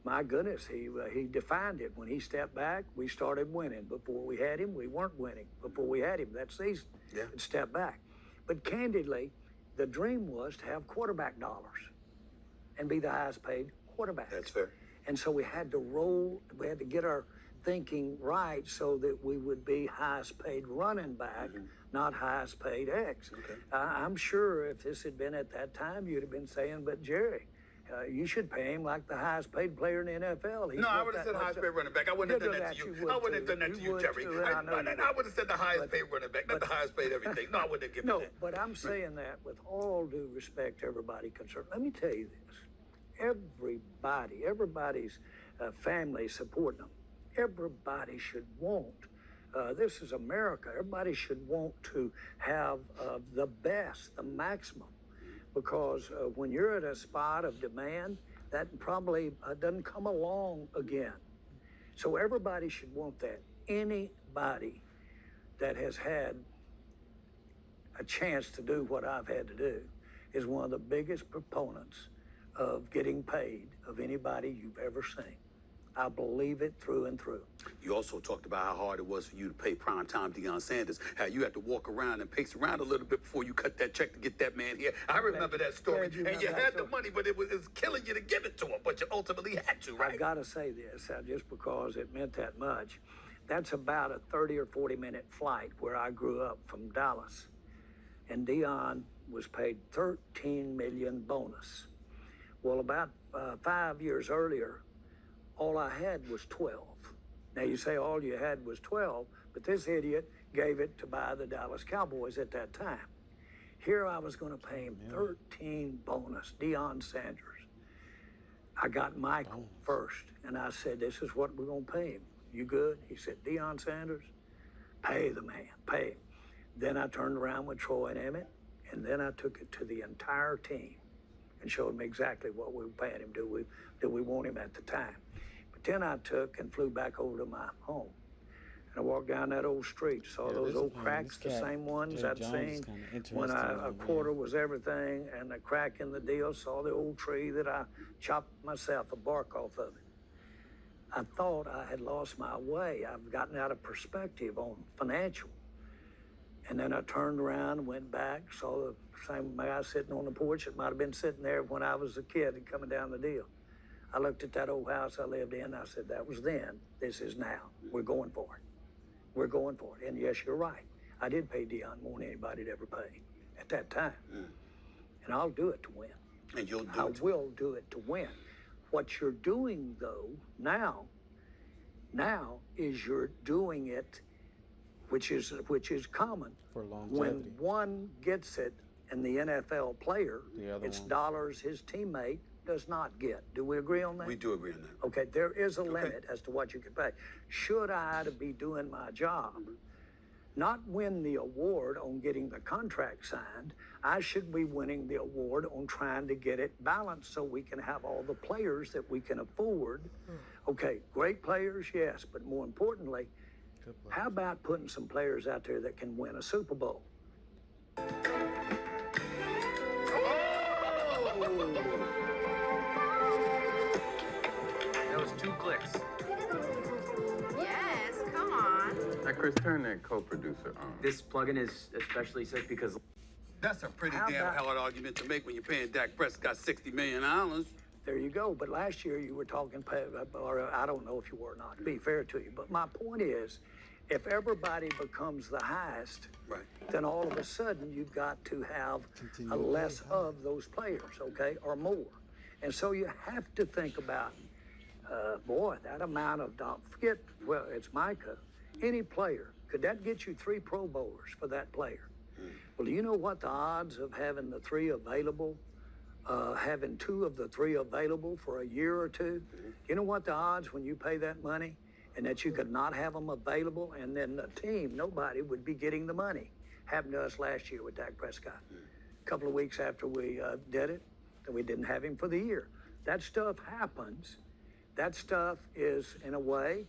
my goodness, he defined it. When he stepped back, we started winning. Before we had him, we weren't winning. Before we had him that season, it stepped back. But candidly, the dream was to have quarterback dollars and be the highest paid quarterback. That's fair. And so we had to get our thinking right so that we would be highest paid running back, not highest paid X. Okay. I'm sure if this had been at that time, you'd have been saying, but Jerry, you should pay him like the highest paid player in the NFL. No, I would have said highest paid running back. I wouldn't have done that to you. I wouldn't have done that to you, Jerry. I would have said the highest paid running back, not the highest paid everything. No, I wouldn't have given that. No, but I'm saying that with all due respect to everybody concerned. Let me tell you this. Everybody's family supporting them. Everybody should want, this is America, everybody should want to have the best, the maximum. Because when you're at a spot of demand, that probably doesn't come along again. So everybody should want that. Anybody that has had a chance to do what I've had to do is one of the biggest proponents of getting paid of anybody you've ever seen. I believe it through and through. You also talked about how hard it was for you to pay primetime Deion Sanders, how you had to walk around and pace around a little bit before you cut that check to get that man here. I remember that story. And you had the money, but it was killing you to give it to him, but you ultimately had to, right? I've got to say this, just because it meant that much. That's about a 30 or 40 minute flight where I grew up from Dallas. And Deion was paid $13 million bonus. Well, about 5 years earlier, all I had was 12. Now you say all you had was 12, but this idiot gave it to buy the Dallas Cowboys at that time. Here I was going to pay him 13 bonus, Deion Sanders. I got Michael first, and I said, this is what we're going to pay him. You good? He said, Deion Sanders, pay the man, pay him. Then I turned around with Troy and Emmitt, and then I took it to the entire team and showed them exactly what we were paying him. Did we want him at the time? But then I took and flew back over to my home. And I walked down that old street, saw those old cracks, the same ones I'd seen when a quarter was everything, and a crack in the deal, saw the old tree that I chopped myself a bark off of it. I thought I had lost my way. I've gotten out of perspective on financial. And then I turned around and went back, saw the same guy sitting on the porch that might have been sitting there when I was a kid and coming down the deal. I looked at that old house I lived in, and I said, that was then, this is now. We're going for it. We're going for it. And yes, you're right. I did pay Dion more than anybody'd ever pay at that time. And I'll do it to win. And you'll do I it. will do it to win. What you're doing, though, now is you're doing it, which is common. For longevity. When one gets it and the NFL player, it's one. dollars his teammate does not get. Do we agree on that? We do agree on that. Okay, there is a limit as to what you can pay. Should I to be doing my job, not win the award on getting the contract signed, I should be winning the award on trying to get it balanced so we can have all the players that we can afford. Okay, great players, yes, but more importantly, how about putting some players out there that can win a Super Bowl? That was 2 clicks. Yes, come on. Now, Chris, turn that co-producer on. This plugin is especially sick because That's a pretty How damn about- hard argument to make when you're paying Dak Prescott $60 million. There you go. But last year you were talking, or I don't know if you were or not, to be fair to you. But my point is, if everybody becomes the highest, Right. then all of a sudden you've got to have a less of those players, okay, or more. And so you have to think about, boy, that amount of, forget, well, it's Micha, any player, could that get you 3 Pro Bowlers for that player? Well, do you know what the odds of having the 3 available, having 2 of the 3 available for a year or 2? You know what the odds when you pay that money and that you could not have them available, and then the team, nobody would be getting the money? Happened to us last year with Dak Prescott. A couple of weeks after we did it, that we didn't have him for the year. That stuff happens. That stuff is, in a way,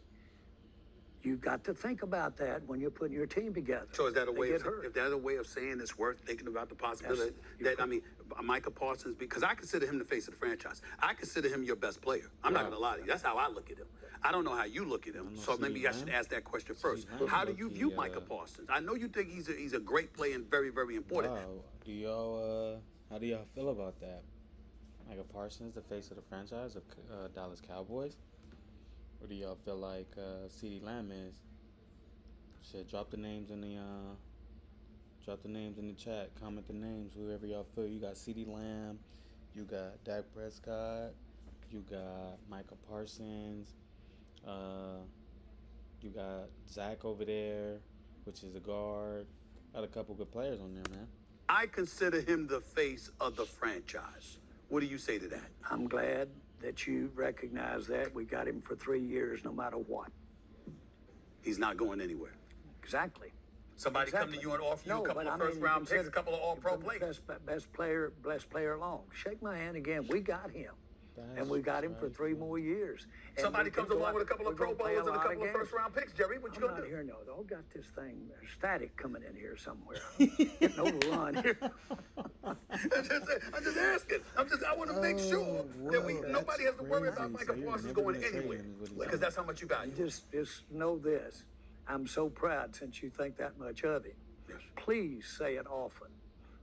you've got to think about that when you're putting your team together. So is that a They way get of, hurt. if that's a way of saying it's worth thinking about the possibility that, I mean, Micah Parsons, because I consider him the face of the franchise. I consider him your best player. I'm not going to lie to you. That's how I look at him. I don't know how you look at him. So maybe I should ask that question first. How do you view Micah Parsons? I know you think he's a great player and very, very important. Wow. Do y'all, how do y'all feel about that? Micah Parsons, the face of the franchise of Dallas Cowboys? Or do y'all feel like CeeDee Lamb is? Shit, drop the names in the chat. Comment the names, whoever y'all feel. You got CeeDee Lamb, you got Dak Prescott, you got Micah Parsons, you got Zach over there, which is a guard. Got a couple good players on there, man. I consider him the face of the franchise. What do you say to that? I'm glad that you recognize that. We got him for 3 years, no matter what. He's not going anywhere. Exactly. Somebody come to you and offer you a couple of first-round picks, a couple of all-pro players. Best player along. Shake my hand again. We got him. And we got him for 3 more years. And Somebody comes along with a couple of Pro Bowlers and a couple of first-round picks, Jerry. What you gonna do? I'm not hearing no. They all got this thing static coming in here somewhere. Getting overrun here. I'm just asking. I want to make sure that nobody has to worry about Micah Parsons going anywhere, because that's how much you value. Just know this. I'm so proud since you think that much of him. Yes. Please say it often,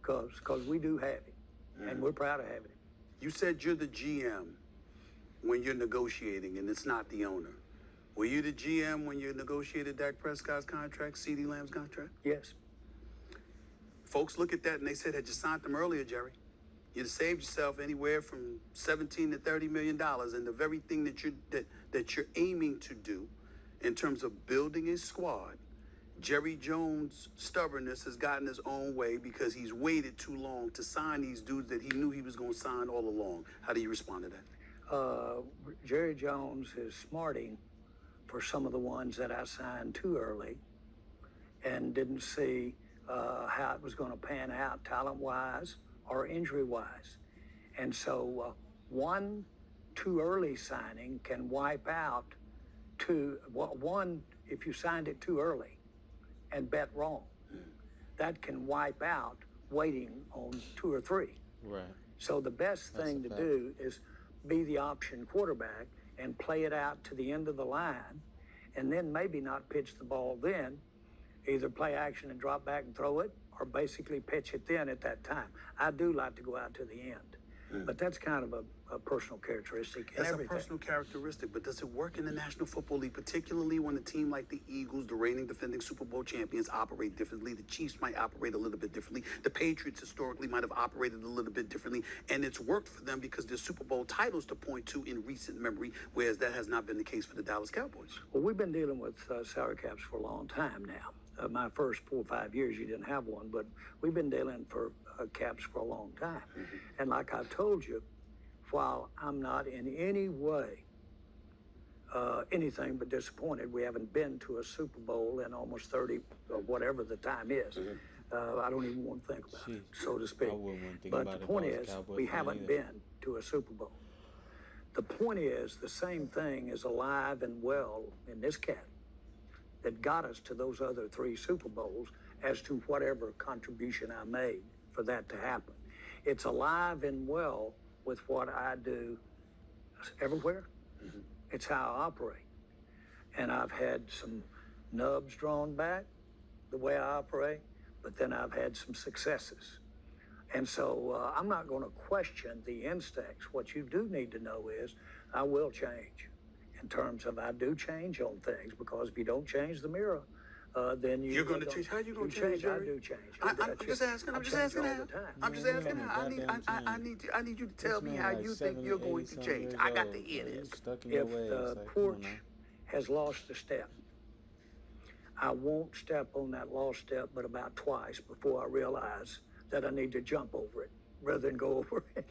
because we do have him, and we're proud of having him. You said you're the GM when you're negotiating, and it's not the owner. Were you the GM when you negotiated Dak Prescott's contract, CeeDee Lamb's contract? Yes. Folks look at that and they said, had you signed them earlier, Jerry, you'd have saved yourself anywhere from $17 to $30 million, and the very thing that you're aiming to do in terms of building a squad. Jerry Jones' stubbornness has gotten his own way because he's waited too long to sign these dudes that he knew he was going to sign all along. How do you respond to that? Jerry Jones is smarting for some of the ones that I signed too early and didn't see how it was going to pan out talent-wise or injury-wise. And so one too early signing can wipe out one, if you signed it too early and bet wrong, that can wipe out waiting on 2 or 3. Right. So the best thing to do is be the option quarterback and play it out to the end of the line, and then maybe not pitch the ball then, Either play action and drop back and throw it, or basically pitch it then at that time. I do like to go out to the end, but that's kind of a personal characteristic in That's everything. a personal characteristic, but does it work in the National Football League, particularly when a team like the Eagles, the reigning defending Super Bowl champions, operate differently? The Chiefs might operate a little bit differently. The Patriots historically might have operated a little bit differently, and it's worked for them because there's Super Bowl titles to point to in recent memory, whereas that has not been the case for the Dallas Cowboys. Well, we've been dealing with salary caps for a long time now. My first 4 or 5 years, you didn't have one, but we've been dealing for caps for a long time. And like I've told you, while I'm not in any way anything but disappointed, we haven't been to a Super Bowl in almost 30 or whatever the time is. I don't even want to think about it, so to speak. But the point is, we haven't been to a Super Bowl. The point is, the same thing is alive and well in this cat that got us to those other 3 Super Bowls as to whatever contribution I made for that to happen. It's alive and well with what I do everywhere. It's how I operate. And I've had some nubs drawn back the way I operate, but then I've had some successes. And so I'm not going to question the instincts. What you do need to know is I will change in terms of I do change on things, because if you don't change the mirror, then you're going to change. How are you going to change? I do change. I'm just asking. I'm just asking. I'm just asking. I need you to tell me how you think you're going to change. I got to hear this. If the porch has lost a step, I won't step on that lost step but about twice before I realize that I need to jump over it rather than go over it.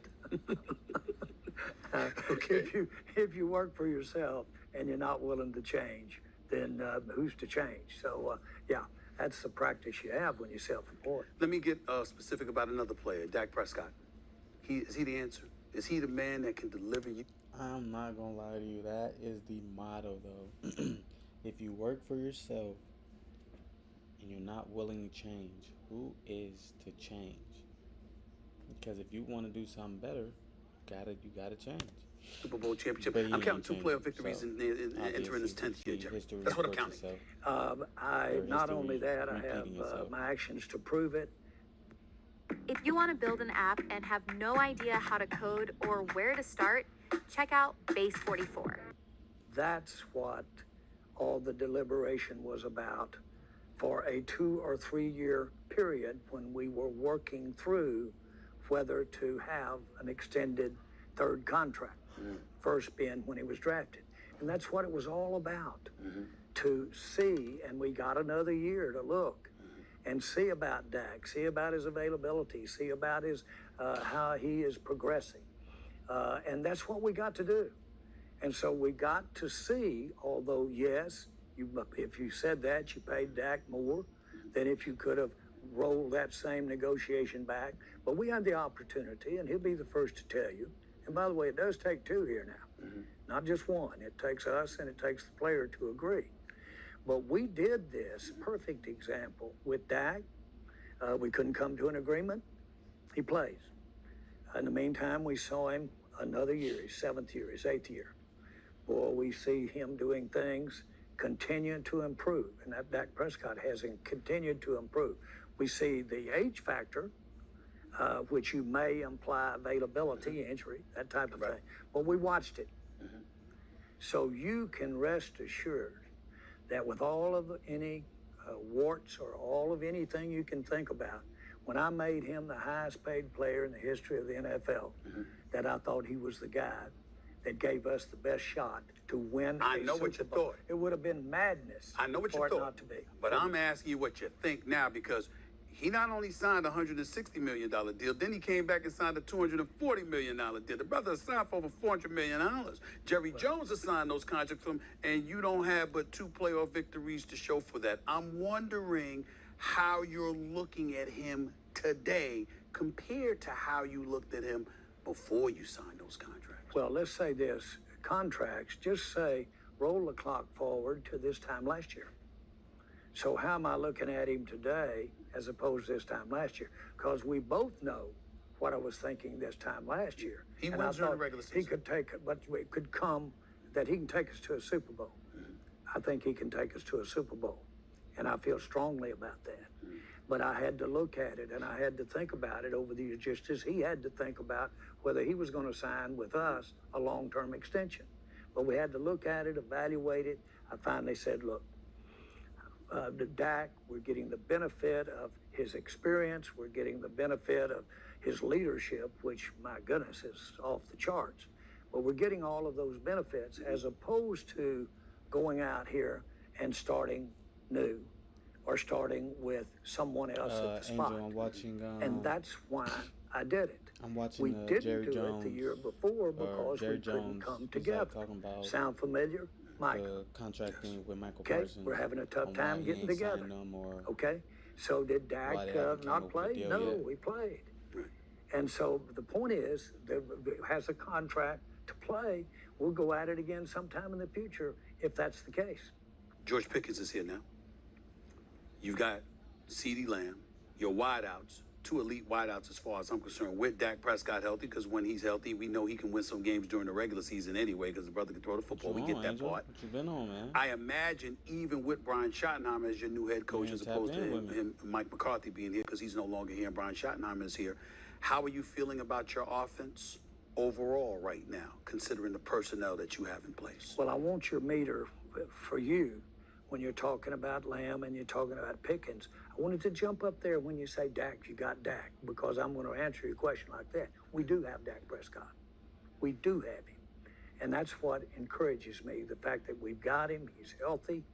Okay. If you work for yourself and you're not willing to change, then who's to change? So, yeah, that's the practice you have when you're self-employed. Let me get specific about another player, Dak Prescott. Is he the answer? Is he the man that can deliver you? I'm not going to lie to you. That is the motto, though. If you work for yourself and you're not willing to change, who is to change? Because if you want to do something better, you gotta change. Super Bowl championship. I'm counting 2 playoff victories in entering this 10th year, Jerry. That's what I'm counting. Not only that, I have my actions to prove it. If you want to build an app and have no idea how to code or where to start, check out Base 44. That's what all the deliberation was about for a 2 or 3 year period when we were working through whether to have an extended 3rd contract, first being when he was drafted. And that's what it was all about, to see, and we got another year to look and see about Dak, see about his availability, see about his how he is progressing. And that's what we got to do. And so we got to see, although, yes, if you said that, you paid Dak more than if you could have rolled that same negotiation back. But we had the opportunity, and he'll be the first to tell you. And by the way, it does take 2 here now, not just 1. It takes us and it takes the player to agree. But we did this, perfect example, with Dak. We couldn't come to an agreement. He plays. In the meantime, we saw him another year, his 7th year, his 8th year. Boy, we see him doing things, continuing to improve. And that Dak Prescott has continued to improve. We see the age factor, which you may imply availability, injury, that type of thing. But we watched it. So you can rest assured that with all of any warts or all of anything you can think about, when I made him the highest paid player in the history of the NFL, that I thought he was the guy that gave us the best shot to win I know what you thought. It would have been madness I know what for you it thought. not to be. But I'm asking you what you think now, because he not only signed a $160 million deal, then he came back and signed a $240 million deal. The brother signed for over $400 million. Jerry Jones has signed those contracts for him, and you don't have but 2 playoff victories to show for that. I'm wondering how you're looking at him today compared to how you looked at him before you signed those contracts. Well, let's say this. Contracts, just say, roll the clock forward to this time last year. So how am I looking at him today as opposed to this time last year? Because we both know what I was thinking this time last year. He wins during the regular season. He could take it, but it could come that he can take us to a Super Bowl. I think he can take us to a Super Bowl. and I feel strongly about that. But I had to look at it, and I had to think about it over the years, just as he had to think about whether he was going to sign with us a long-term extension. But we had to look at it, evaluate it. I finally said, look, Dak, we're getting the benefit of his experience. We're getting the benefit of his leadership, which, my goodness, is off the charts. But we're getting all of those benefits as opposed to going out here and starting new or starting with someone else at the spot. Angel, I'm watching, and that's why I did it. I'm watching we didn't Jerry do Jones, it the year before because we couldn't come together. Talking about sound familiar? Mike. The contract thing with Michael Okay, Parsons. we're having a tough time getting together. Okay, so did Dak not play? No, he played. And so the point is, has a contract to play. We'll go at it again sometime in the future if that's the case. George Pickens is here now. You've got CeeDee Lamb, your wideouts, 2 elite wideouts as far as I'm concerned, with Dak Prescott healthy, because when he's healthy, we know he can win some games during the regular season anyway, because the brother can throw the football. We get that part. What you been on, man? I imagine even with Brian Schottenheimer as your new head coach, as opposed to him, Mike McCarthy being here, because he's no longer here and Brian Schottenheimer is here. How are you feeling about your offense overall right now, considering the personnel that you have in place? Well, I want your meter for you when you're talking about Lamb and you're talking about Pickens. I wanted to jump up there when you say Dak, you got Dak, because I'm going to answer your question like that. We do have Dak Prescott. We do have him. And that's what encourages me, the fact that we've got him, he's healthy.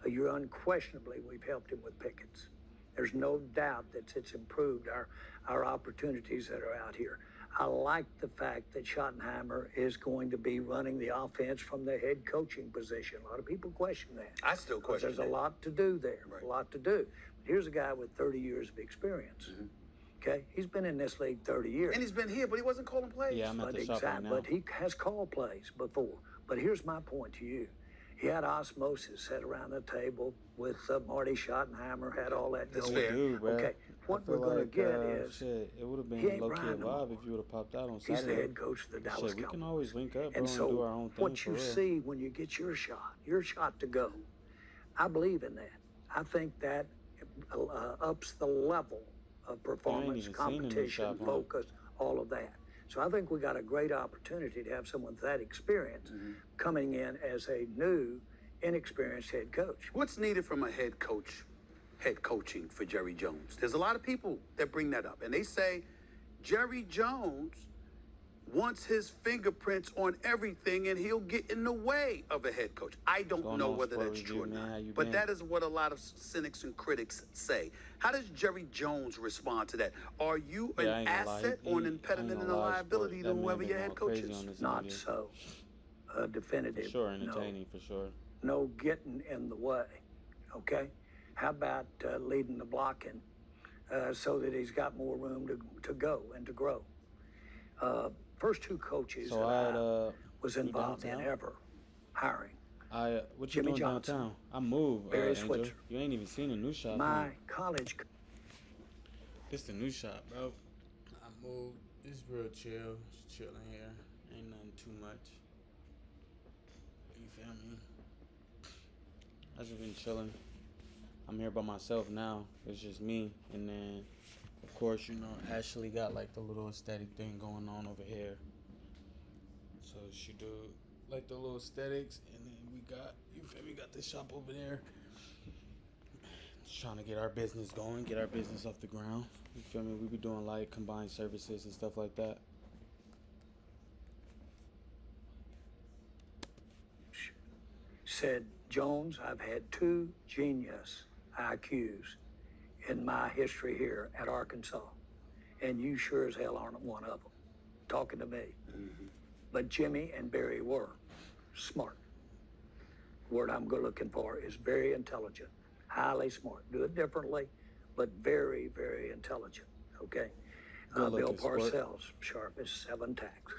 You're unquestionably, we've helped him with Pickens. There's no doubt that it's improved our opportunities that are out here. I like the fact that Schottenheimer is going to be running the offense from the head coaching position. A lot of people question that. I still question that. There's a lot to do there, a lot to do. But here's a guy with 30 years of experience. Okay, he's been in this league 30 years. And he's been here, but he wasn't calling plays. Yeah, I'm at the shop right now. But he has called plays before. But here's my point to you. He had osmosis set around the table with Marty Schottenheimer, had all that going. Dude, okay, what we're going to get is... Shit, it would have been low-key alive if you would have popped out on Saturday. He's the head coach of the Dallas Cowboys. We can always link up, bro, and so do our own thing. What you see when you get your shot to go, I believe in that. I think that ups the level of performance, competition, focus, all of that. So I think we got a great opportunity to have someone with that experience coming in as a new, inexperienced head coach. What's needed from a head coaching for Jerry Jones? There's a lot of people that bring that up, and they say Jerry Jones wants his fingerprints on everything, and he'll get in the way of a head coach. I don't know whether that's true or not, but that is what a lot of cynics and critics say. How does Jerry Jones respond to that? Are you an asset or an impediment and a liability to whoever your head coach is? Not so. Definitive. For sure, entertaining, for sure. No getting in the way, okay? How about leading the blocking so that he's got more room to go and to grow? First 2 coaches that I was involved in ever hiring. What you Jimmy doing Johnson, downtown? I moved, Barry Angel. Switzer. You ain't even seen the new shop. My college. This the new shop, bro. I moved. It's real chill. Just chilling here. Ain't nothing too much. You feel me? I just been chilling. I'm here by myself now. It's just me, and then, of course, you know, Ashley got like the little aesthetic thing going on over here. So she do like the little aesthetics, and then we got, you feel me, got this shop over there. Just trying to get our business going, get our business off the ground. You feel me? We be doing like combined services and stuff like that. Said, Jones, I've had 2 genius IQs in my history here at Arkansas, and you sure as hell aren't one of them, talking to me. But Jimmy and Barry were smart. The word I'm looking for is very intelligent, highly smart. Do it differently, but very, very intelligent, okay? Bill Parcells, sharp as 7 tacks,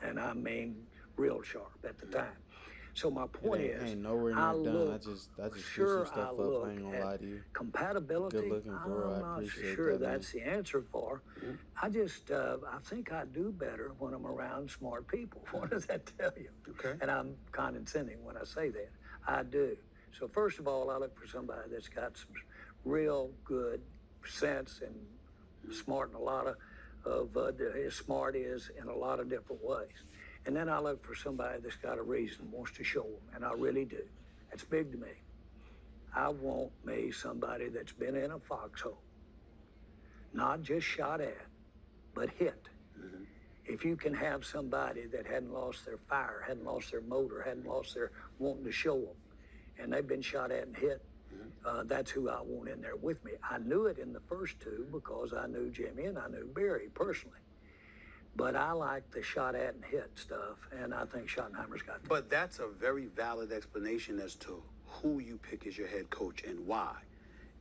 and I mean real sharp at the time. So my point is, ain't nowhere near done. I just sure some stuff up. I ain't gonna lie to you. Compatibility. Good looking girl. I'm not sure that's the answer for. I just, I think I do better when I'm around smart people. What does that tell you? Okay. And I'm condescending when I say that. I do. So first of all, I look for somebody that's got some real good sense and smart in a lot of as smart is in a lot of different ways. And then I look for somebody that's got a reason, wants to show them, and I really do. That's big to me. I want me somebody that's been in a foxhole, not just shot at, but hit. If you can have somebody that hadn't lost their fire, hadn't lost their motor, hadn't lost their wanting to show them, and they've been shot at and hit, that's who I want in there with me. I knew it in the first two because I knew Jimmy and I knew Barry personally. But I like the shot at and hit stuff, and I think Schottenheimer's got that. But that's a very valid explanation as to who you pick as your head coach and why.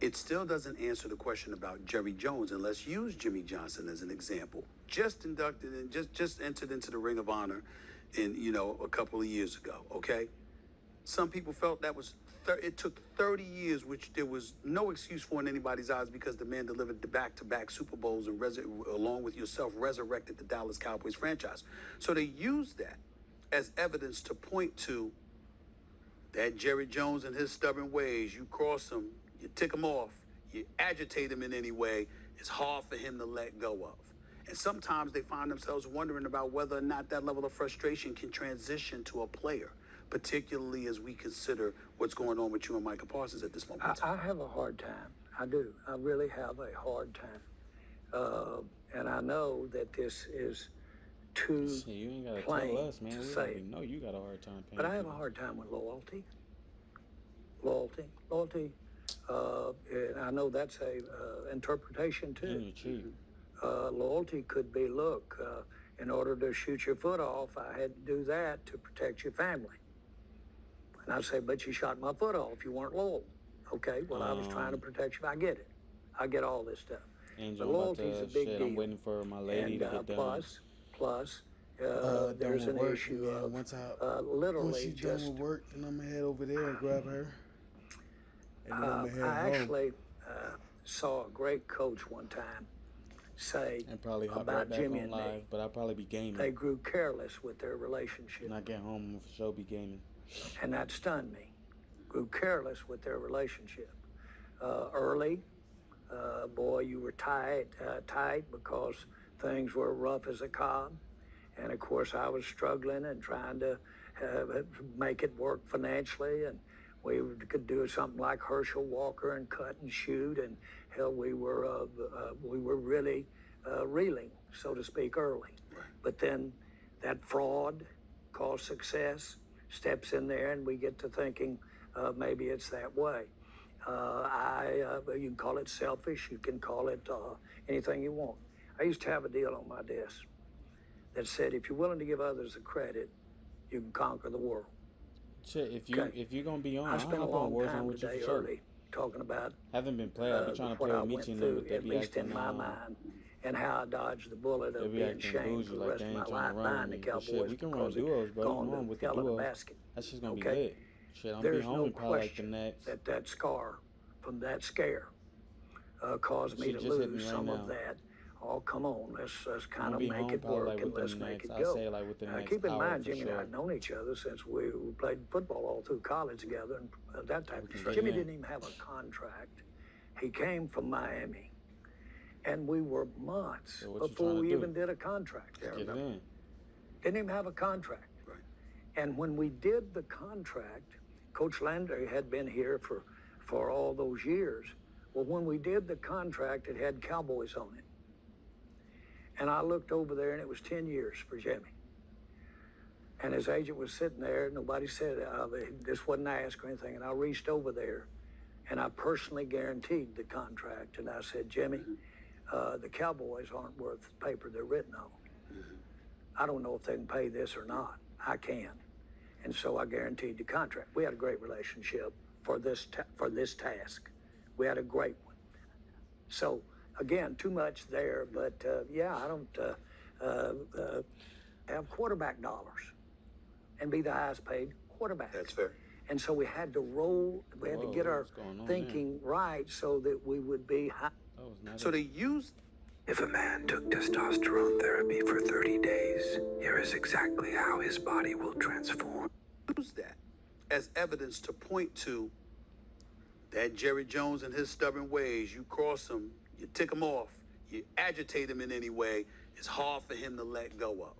It still doesn't answer the question about Jerry Jones, and let's use Jimmy Johnson as an example. Just inducted and just entered into the Ring of Honor a couple of years ago, okay? Some people felt that was it took 30 years, which there was no excuse for in anybody's eyes because the man delivered the back-to-back Super Bowls and along with yourself resurrected the Dallas Cowboys franchise. So they used that as evidence to point to that Jerry Jones and his stubborn ways. You cross him, you tick him off, you agitate him in any way, it's hard for him to let go of. And sometimes they find themselves wondering about whether or not that level of frustration can transition to a player, particularly as we consider what's going on with you and Micah Parsons at this moment. I have a hard time. I do. I really have a hard time. And I know that this is too you ain't gotta plain tell us, man. to We say. already know you got a hard time paying But I have a people. hard time with loyalty. And I know that's a interpretation too. And you're cheap. Loyalty could be, look, in order to shoot your foot off, I had to do that to protect your family. And I'd say, but you shot my foot off. You weren't loyal. Okay, well, I was trying to protect you. I get it. I get all this stuff. Angel, But loyalty's a big deal. I'm waiting for my lady to get done. Plus, Done there's with an work, issue yeah, of once literally she's just. done with work, then I'm gonna head over there and grab her. And then I'm gonna head I home. actually saw a great coach one time say And probably hop about right back Jimmy on and live, me, but I'll probably be gaming. they grew careless with their relationship. When I get home, I'm gonna for sure be gaming. And that stunned me. Grew careless with their relationship. Early, boy, you were tight because things were rough as a cob. And of course, I was struggling and trying to make it work financially. And we could do something like Herschel Walker and cut and shoot. And hell, we were really reeling, so to speak, early. But then that fraud called success steps in there, and we get to thinking maybe it's that way. You can call it selfish, you can call it anything you want. I used to have a deal on my desk that said, if you're willing to give others the credit, you can conquer the world. Shit, if you're gonna be on, I spent a long Warzone time with you today for sure. early talking about Haven't been playing. I've been trying to play what I with went Michi and through, them, but they at be least in acting my mind, and how I dodged the bullet they of be being acting shamed bougie, for the like rest they of my ain't trying life to run behind the with me. But Cowboys shit, we can run because of duos, bro. You going know I'm to with the hell in a duos. basket. That's just gonna be Okay? lit. Shit, I'm gonna be There's home no in probably like the question next. that scar from that scare caused me She to just hit me lose right some now. of that. Oh, come on, let's kind I'll of be make home it probably work like and within let's the make next. it I'd go. say like within the next Keep in hour mind, for Jimmy and I sure. had known each other since we played football all through college together and that type. Right Jimmy now. didn't even have a contract. He came from Miami, and we were months So what you before trying to we do? even did a contract there. Get it in. Didn't even have a contract. Right. And when we did the contract, Coach Landry had been here for all those years. Well, when we did the contract, it had Cowboys on it. And I looked over there, and it was 10 years for Jimmy. And his agent was sitting there. Nobody said, this wasn't asked or anything. And I reached over there, and I personally guaranteed the contract. And I said, Jimmy, the Cowboys aren't worth the paper they're written on. I don't know if they can pay this or not. I can. And so I guaranteed the contract. We had a great relationship for this task. We had a great one. So, again, too much there, but yeah, I don't have quarterback dollars and be the highest paid quarterback. That's fair. And so we had to get our what's going on thinking right so that we would be high. That was not So it. they used If a man took testosterone therapy for 30 days, here is exactly how his body will transform. that as evidence to point to That Jerry Jones and his stubborn ways, you cross him, you tick him off, you agitate him in any way, it's hard for him to let go of.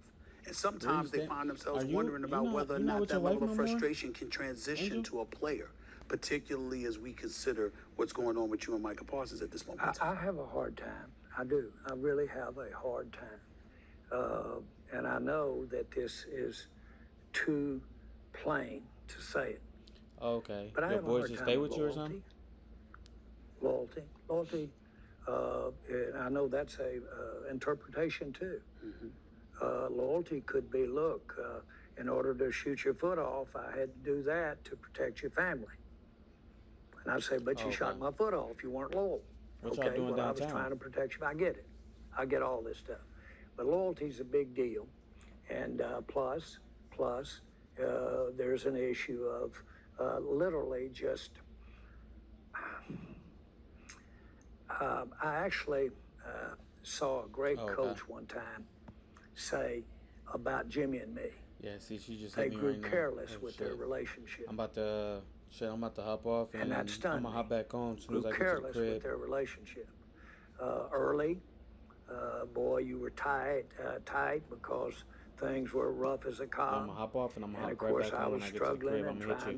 And sometimes they find themselves wondering about whether or not that level of frustration can transition to a player, particularly as we consider what's going on with you and Micah Parsons at this moment. I have a hard time. I do. I really have a hard time. And I know that this is too plain to say it. Okay. But I Your have a boys hard just time stay with with you or something? Loyalty. And I know that's a interpretation too. Loyalty could be, look, in order to shoot your foot off, I had to do that to protect your family. And I say, but you shot my foot off. You weren't loyal. What y'all doing I downtown? was trying to protect you. I get it. I get all this stuff. But loyalty's a big deal. And plus, there's an issue of literally just, I actually saw a great coach one time say about Jimmy and me. Yeah, see, she just they hit me grew right now. careless Oh, with shit. their relationship. I'm about to hop off and that stunned I'm gonna hop back on as soon as grew I get to the careless crib. with their relationship. Early, boy, you were tight because things were rough as a cog. I'm gonna hop off and I'm gonna hop of right course, back I on was when I get to the struggling crib. I'm and gonna hit trying you. to